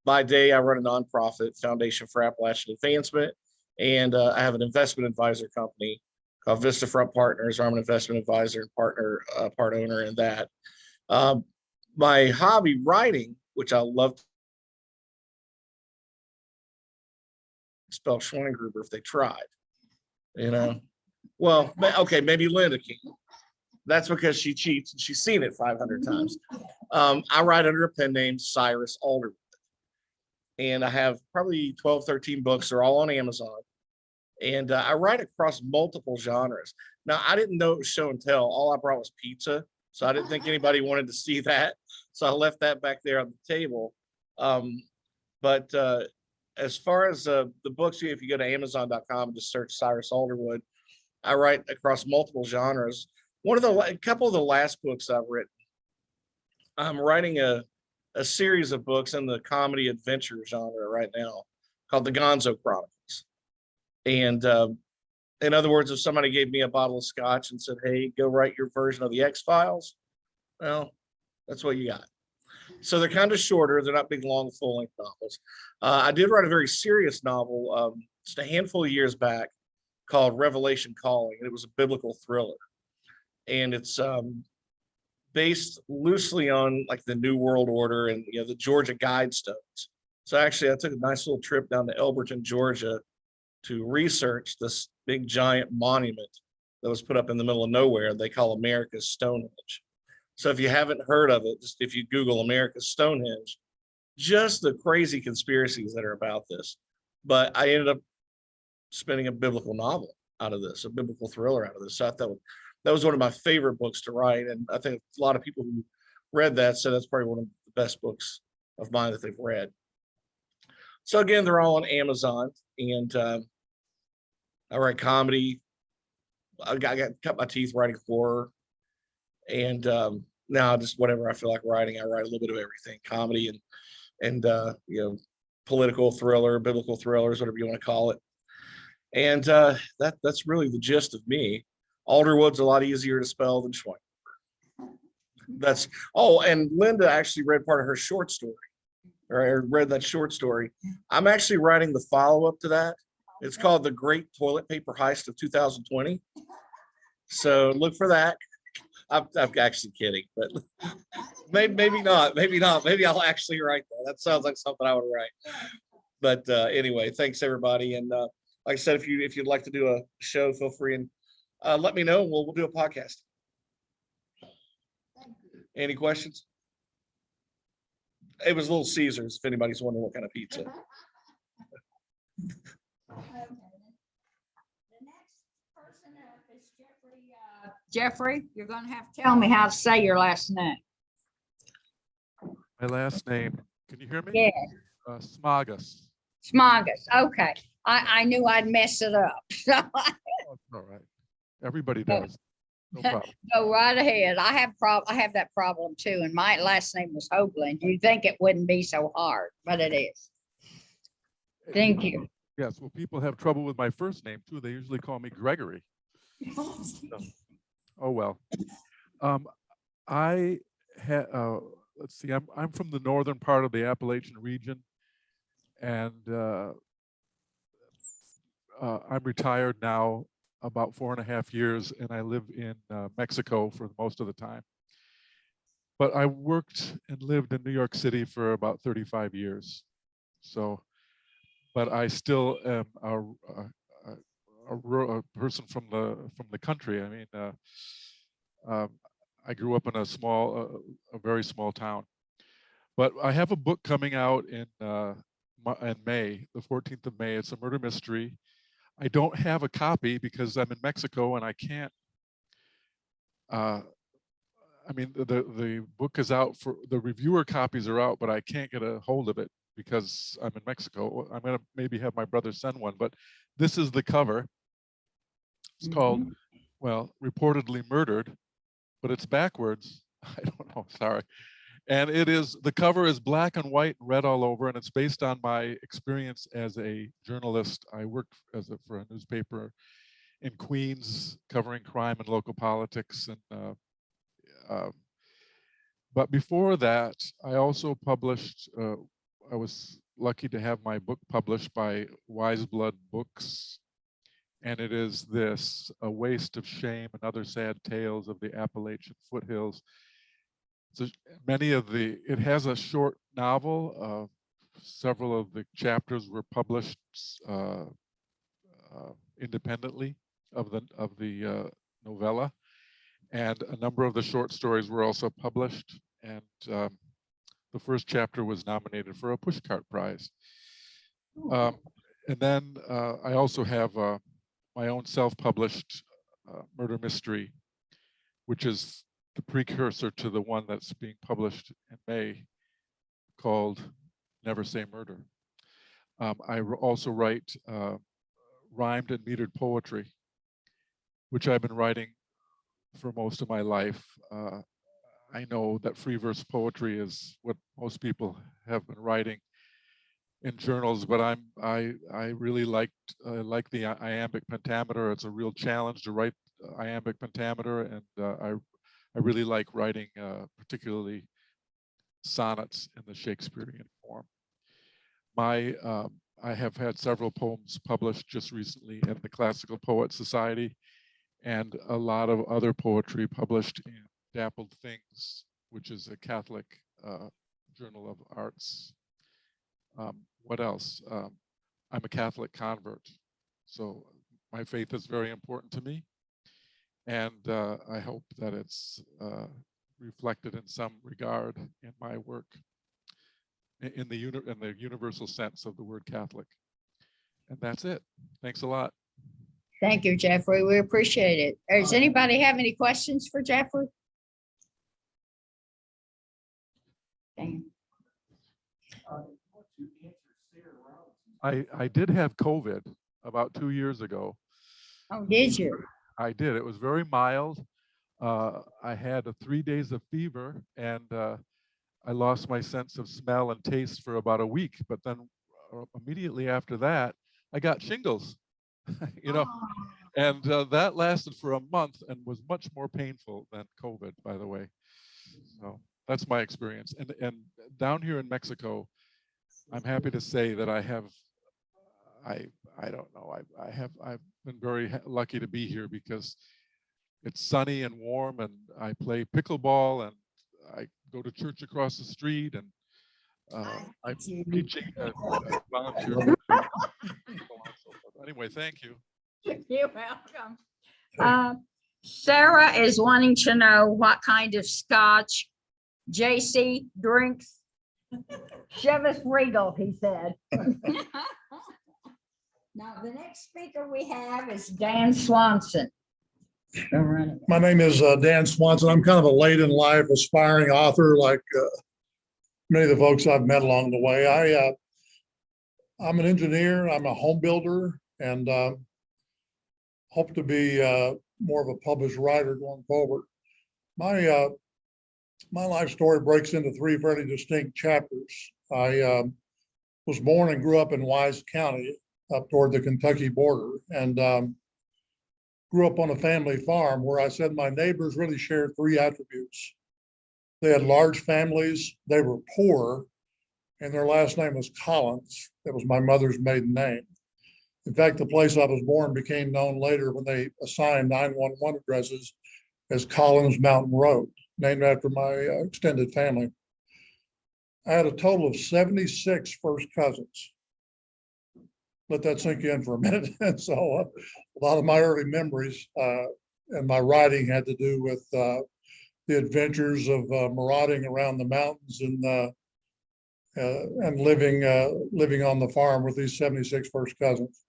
By day, I run a nonprofit, Foundation for Appalachian Advancement, and I have an investment advisor company called Vistafront Partners. I'm an investment advisor and part owner in that. My hobby, writing, which I love to spell Schweingruber if they tried, Well, okay, maybe Linda can. That's because she cheats and she's seen it 500 times. I write under a pen name Cyrus Alderwood. And I have probably 12, 13 books. They're all on Amazon. And I write across multiple genres. Now, I didn't know it was show and tell. All I brought was pizza. So I didn't think anybody wanted to see that. So I left that back there on the table. But as far as the books, if you go to Amazon.com and just search Cyrus Alderwood, I write across multiple genres. A couple of the last books I've written, I'm writing a series of books in the comedy adventure genre right now. called the Gonzo Chronicles. And in other words, if somebody gave me a bottle of scotch and said, hey, go write your version of the X-Files, well, that's what you got. So they're kind of shorter. They're not big, long, full-length novels. I did write a very serious novel just a handful of years back called Revelation Calling. And it was a biblical thriller. And it's based loosely on like the New World Order and the Georgia Guidestones. So actually, I took a nice little trip down to Elberton, Georgia, to research this big giant monument that was put up in the middle of nowhere. They call America's Stonehenge. So if you haven't heard of it, just if you Google America's Stonehenge, just the crazy conspiracies that are about this. But I ended up spinning a biblical novel out of this, a biblical thriller out of this. So I thought that was one of my favorite books to write. And I think a lot of people who read that said that's probably one of the best books of mine that they've read. So again, they're all on Amazon, and I write comedy. I got cut my teeth writing horror, and now just whatever I feel like writing, I write a little bit of everything: comedy and political thriller, biblical thrillers, whatever you want to call it. And that's really the gist of me. Alderwood's a lot easier to spell than Schwein. And Linda actually read part of her short story, or I read that short story. I'm actually writing the follow-up to that. It's called The Great Toilet Paper Heist of 2020. So look for that. I'm actually kidding, but maybe not. Maybe I'll actually write that. That sounds like something I would write. But anyway, thanks everybody. And like I said, if you'd like to do a show, feel free and let me know. We'll do a podcast. Any questions? It was Little Caesars, if anybody's wondering what kind of pizza. Okay. The next person up is Jeffrey. Jeffrey, you're going to have to tell me how to say your last name. My last name, can you hear me? Yeah, Smagas. Smagas. Okay, I knew I'd mess it up. So Oh, it's all right. Everybody does. No problem. go right ahead. I have that problem too, and my last name was Hoagland. You'd think it wouldn't be so hard, but it is. Thank you. Yes, well, people have trouble with my first name too. They usually call me Gregory. So, oh well. I had let's see. I'm from the northern part of the Appalachian region, and I'm retired now, about 4.5 years, and I live in Mexico for most of the time. But I worked and lived in New York City for about 35 years. So, but I still am a person from the country. I mean, I grew up in a very small town. But I have a book coming out in May, the 14th of May. It's a murder mystery. I don't have a copy because I'm in Mexico and I can't. I mean, the book is out, for the reviewer copies are out, but I can't get a hold of it because I'm in Mexico. I'm gonna maybe have my brother send one, but this is the cover. It's called, well, Reportedly Murdered, but it's backwards. I don't know, sorry. And the cover is black and white and red all over, and it's based on my experience as a journalist. I worked for a newspaper in Queens covering crime and local politics. And but before that, I also published, I was lucky to have my book published by Wise Blood Books. And it is this, A Waste of Shame and Other Sad Tales of the Appalachian Foothills. So it has a short novel. Several of the chapters were published independently of the novella, and a number of the short stories were also published. And the first chapter was nominated for a Pushcart Prize. And then I also have my own self-published murder mystery, which is the precursor to the one that's being published in May, called Never Say Murder. I also write rhymed and metered poetry, which I've been writing for most of my life. I know that free verse poetry is what most people have been writing, in journals, but I really like the iambic pentameter. It's a real challenge to write iambic pentameter, and I really like writing particularly sonnets in the Shakespearean form. I have had several poems published just recently in the Classical Poets Society, and a lot of other poetry published in Dappled Things, which is a Catholic journal of arts. What else? I'm a Catholic convert, so my faith is very important to me, and I hope that it's reflected in some regard in my work, in the universal sense of the word Catholic. And that's it. Thanks a lot. Thank you, Jeffrey. We appreciate it. Does anybody have any questions for Jeffrey? Thank you. I did have COVID about 2 years ago. Oh, did you? I did. It was very mild. I had 3 days of fever, and I lost my sense of smell and taste for about a week. But then immediately after that, I got shingles, you know, and that lasted for a month and was much more painful than COVID, by the way. So that's my experience. And down here in Mexico, I'm happy to say that I don't know, I've been very lucky to be here because it's sunny and warm, and I play pickleball, and I go to church across the street, and I'm teaching volunteer. Anyway, thank you. You're welcome. Sarah is wanting to know what kind of scotch JC drinks. Chivas Regal, he said. Now, the next speaker we have is Dan Swanson. My name is Dan Swanson. I'm kind of a late in life aspiring author, like many of the folks I've met along the way. I'm an engineer, I'm a home builder, and hope to be more of a published writer going forward. My life story breaks into 3 fairly distinct chapters. I was born and grew up in Wise County, up toward the Kentucky border, and grew up on a family farm where I said my neighbors really shared 3 attributes. They had large families, they were poor, and their last name was Collins. That was my mother's maiden name. In fact, the place I was born became known later when they assigned 911 addresses as Collins Mountain Road, named after my extended family. I had a total of 76 first cousins. Let that sink in for a minute. And so a lot of my early memories and my writing had to do with the adventures of marauding around the mountains and living on the farm with these 76 first cousins.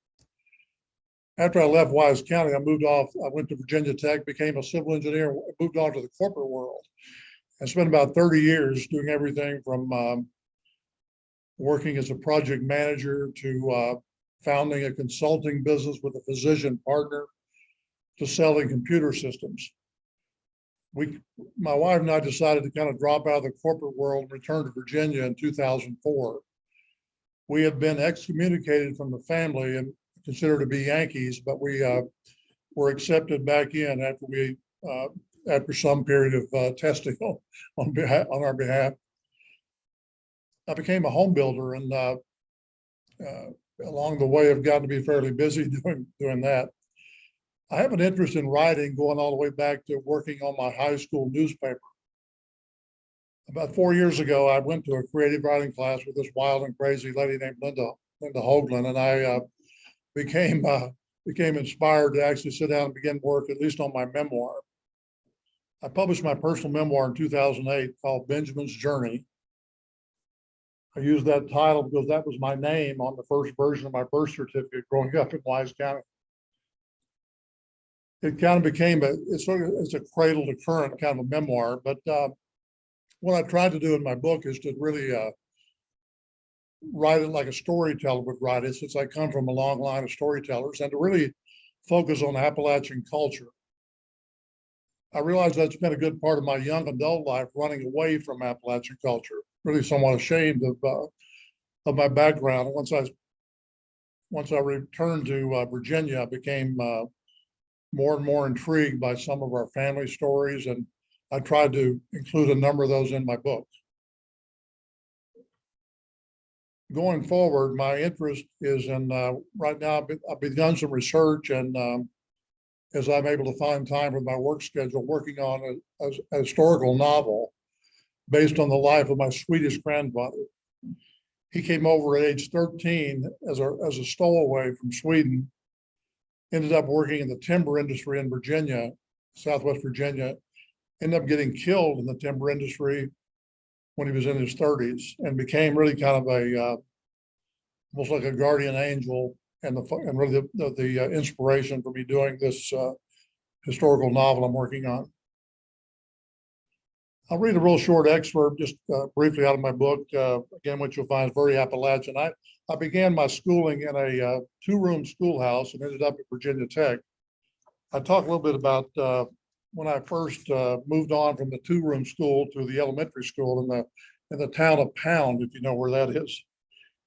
After I left Wise County, I moved off. I went to Virginia Tech, became a civil engineer, moved on to the corporate world. I spent about 30 years doing everything from working as a project manager to founding a consulting business with a physician partner to selling computer systems. My wife and I decided to kind of drop out of the corporate world and return to Virginia in 2004. We had been excommunicated from the family and considered to be Yankees, but we were accepted back in after some period of testing on our behalf. I became a home builder, and along the way, I've gotten to be fairly busy doing that. I have an interest in writing going all the way back to working on my high school newspaper. About 4 years ago, I went to a creative writing class with this wild and crazy lady named Linda Hoagland, and I became inspired to actually sit down and begin work, at least on my memoir. I published my personal memoir in 2008 called Benjamin's Journey. I used that title because that was my name on the first version of my birth certificate growing up in Wise County. It kind of became it's a cradle to current kind of a memoir, but what I tried to do in my book is to really write it like a storyteller would write it, since I come from a long line of storytellers, and to really focus on Appalachian culture. I realized I'd spent a good part of my young adult life running away from Appalachian culture, really somewhat ashamed of my background. Once I returned to Virginia, I became more and more intrigued by some of our family stories, and I tried to include a number of those in my book. Going forward, my interest is in, right now, I've begun some research, and as I'm able to find time with my work schedule, working on a historical novel based on the life of my Swedish grandfather. He came over at age 13 as a stowaway from Sweden, ended up working in the timber industry in Virginia, Southwest Virginia, ended up getting killed in the timber industry when he was in his 30s, and became really kind of almost like a guardian angel, and really the inspiration for me doing this historical novel I'm working on. I'll read a real short excerpt just briefly out of my book, again, which you'll find is very Appalachian. I began my schooling in a 2-room schoolhouse and ended up at Virginia Tech. I talk a little bit about when I first moved on from the 2-room school to the elementary school in the town of Pound, if you know where that is.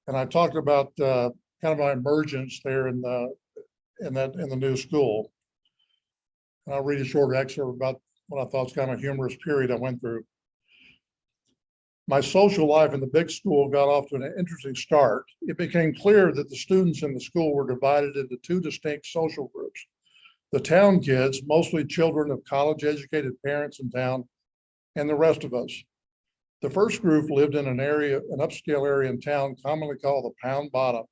And I talked about kind of my emergence there in the new school. And I'll read a short excerpt about what I thought was kind of a humorous period I went through. My social life in the big school got off to an interesting start. It became clear that the students in the school were divided into 2 distinct social groups. The town kids, mostly children of college-educated parents in town, and the rest of us. The first group lived in an upscale area in town commonly called the Pound Bottom.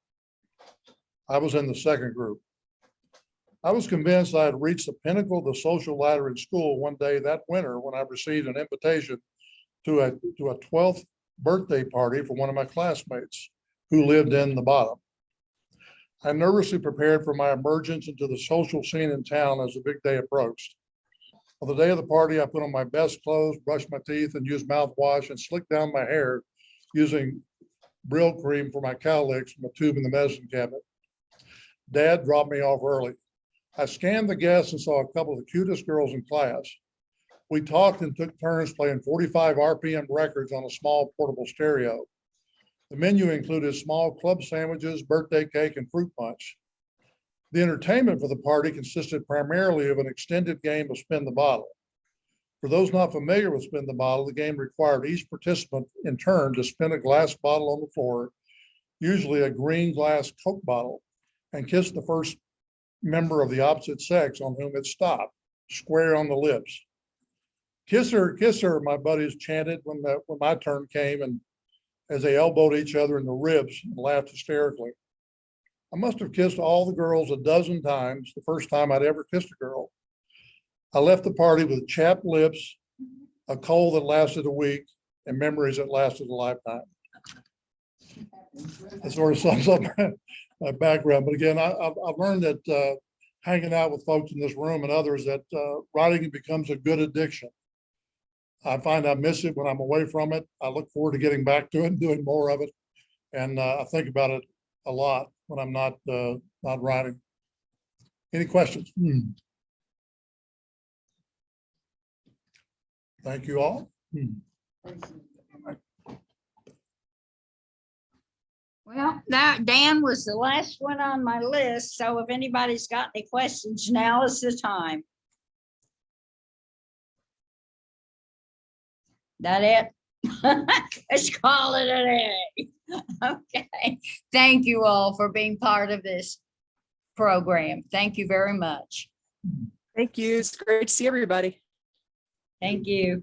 I was in the second group. I was convinced I had reached the pinnacle of the social ladder in school one day that winter when I received an invitation to a 12th birthday party for one of my classmates who lived in the bottom. I nervously prepared for my emergence into the social scene in town as the big day approached. On the day of the party, I put on my best clothes, brushed my teeth, and used mouthwash, and slicked down my hair using Brill cream for my cowlicks from a tube in the medicine cabinet. Dad dropped me off early. I scanned the guests and saw a couple of the cutest girls in class. We talked and took turns playing 45 RPM records on a small portable stereo. The menu included small club sandwiches, birthday cake, and fruit punch. The entertainment for the party consisted primarily of an extended game of spin the bottle. For those not familiar with spin the bottle, the game required each participant in turn to spin a glass bottle on the floor, usually a green glass Coke bottle, and kiss the first member of the opposite sex on whom it stopped, square on the lips. Kiss her, my buddies chanted when my turn came, and as they elbowed each other in the ribs and laughed hysterically. I must have kissed all the girls a dozen times, the first time I'd ever kissed a girl. I left the party with chapped lips, a cold that lasted a week, and memories that lasted a lifetime. That sort of sums up my background. But again, I've learned that hanging out with folks in this room and others, that writing becomes a good addiction. I find I miss it when I'm away from it. I look forward to getting back to it and doing more of it. And I think about it a lot when I'm not writing. Any questions? Thank you all. Well, that Dan was the last one on my list. So if anybody's got any questions, now is the time. That it? Let's call it a day. Okay. Thank you all for being part of this program. Thank you very much. Thank you. It's great to see everybody. Thank you.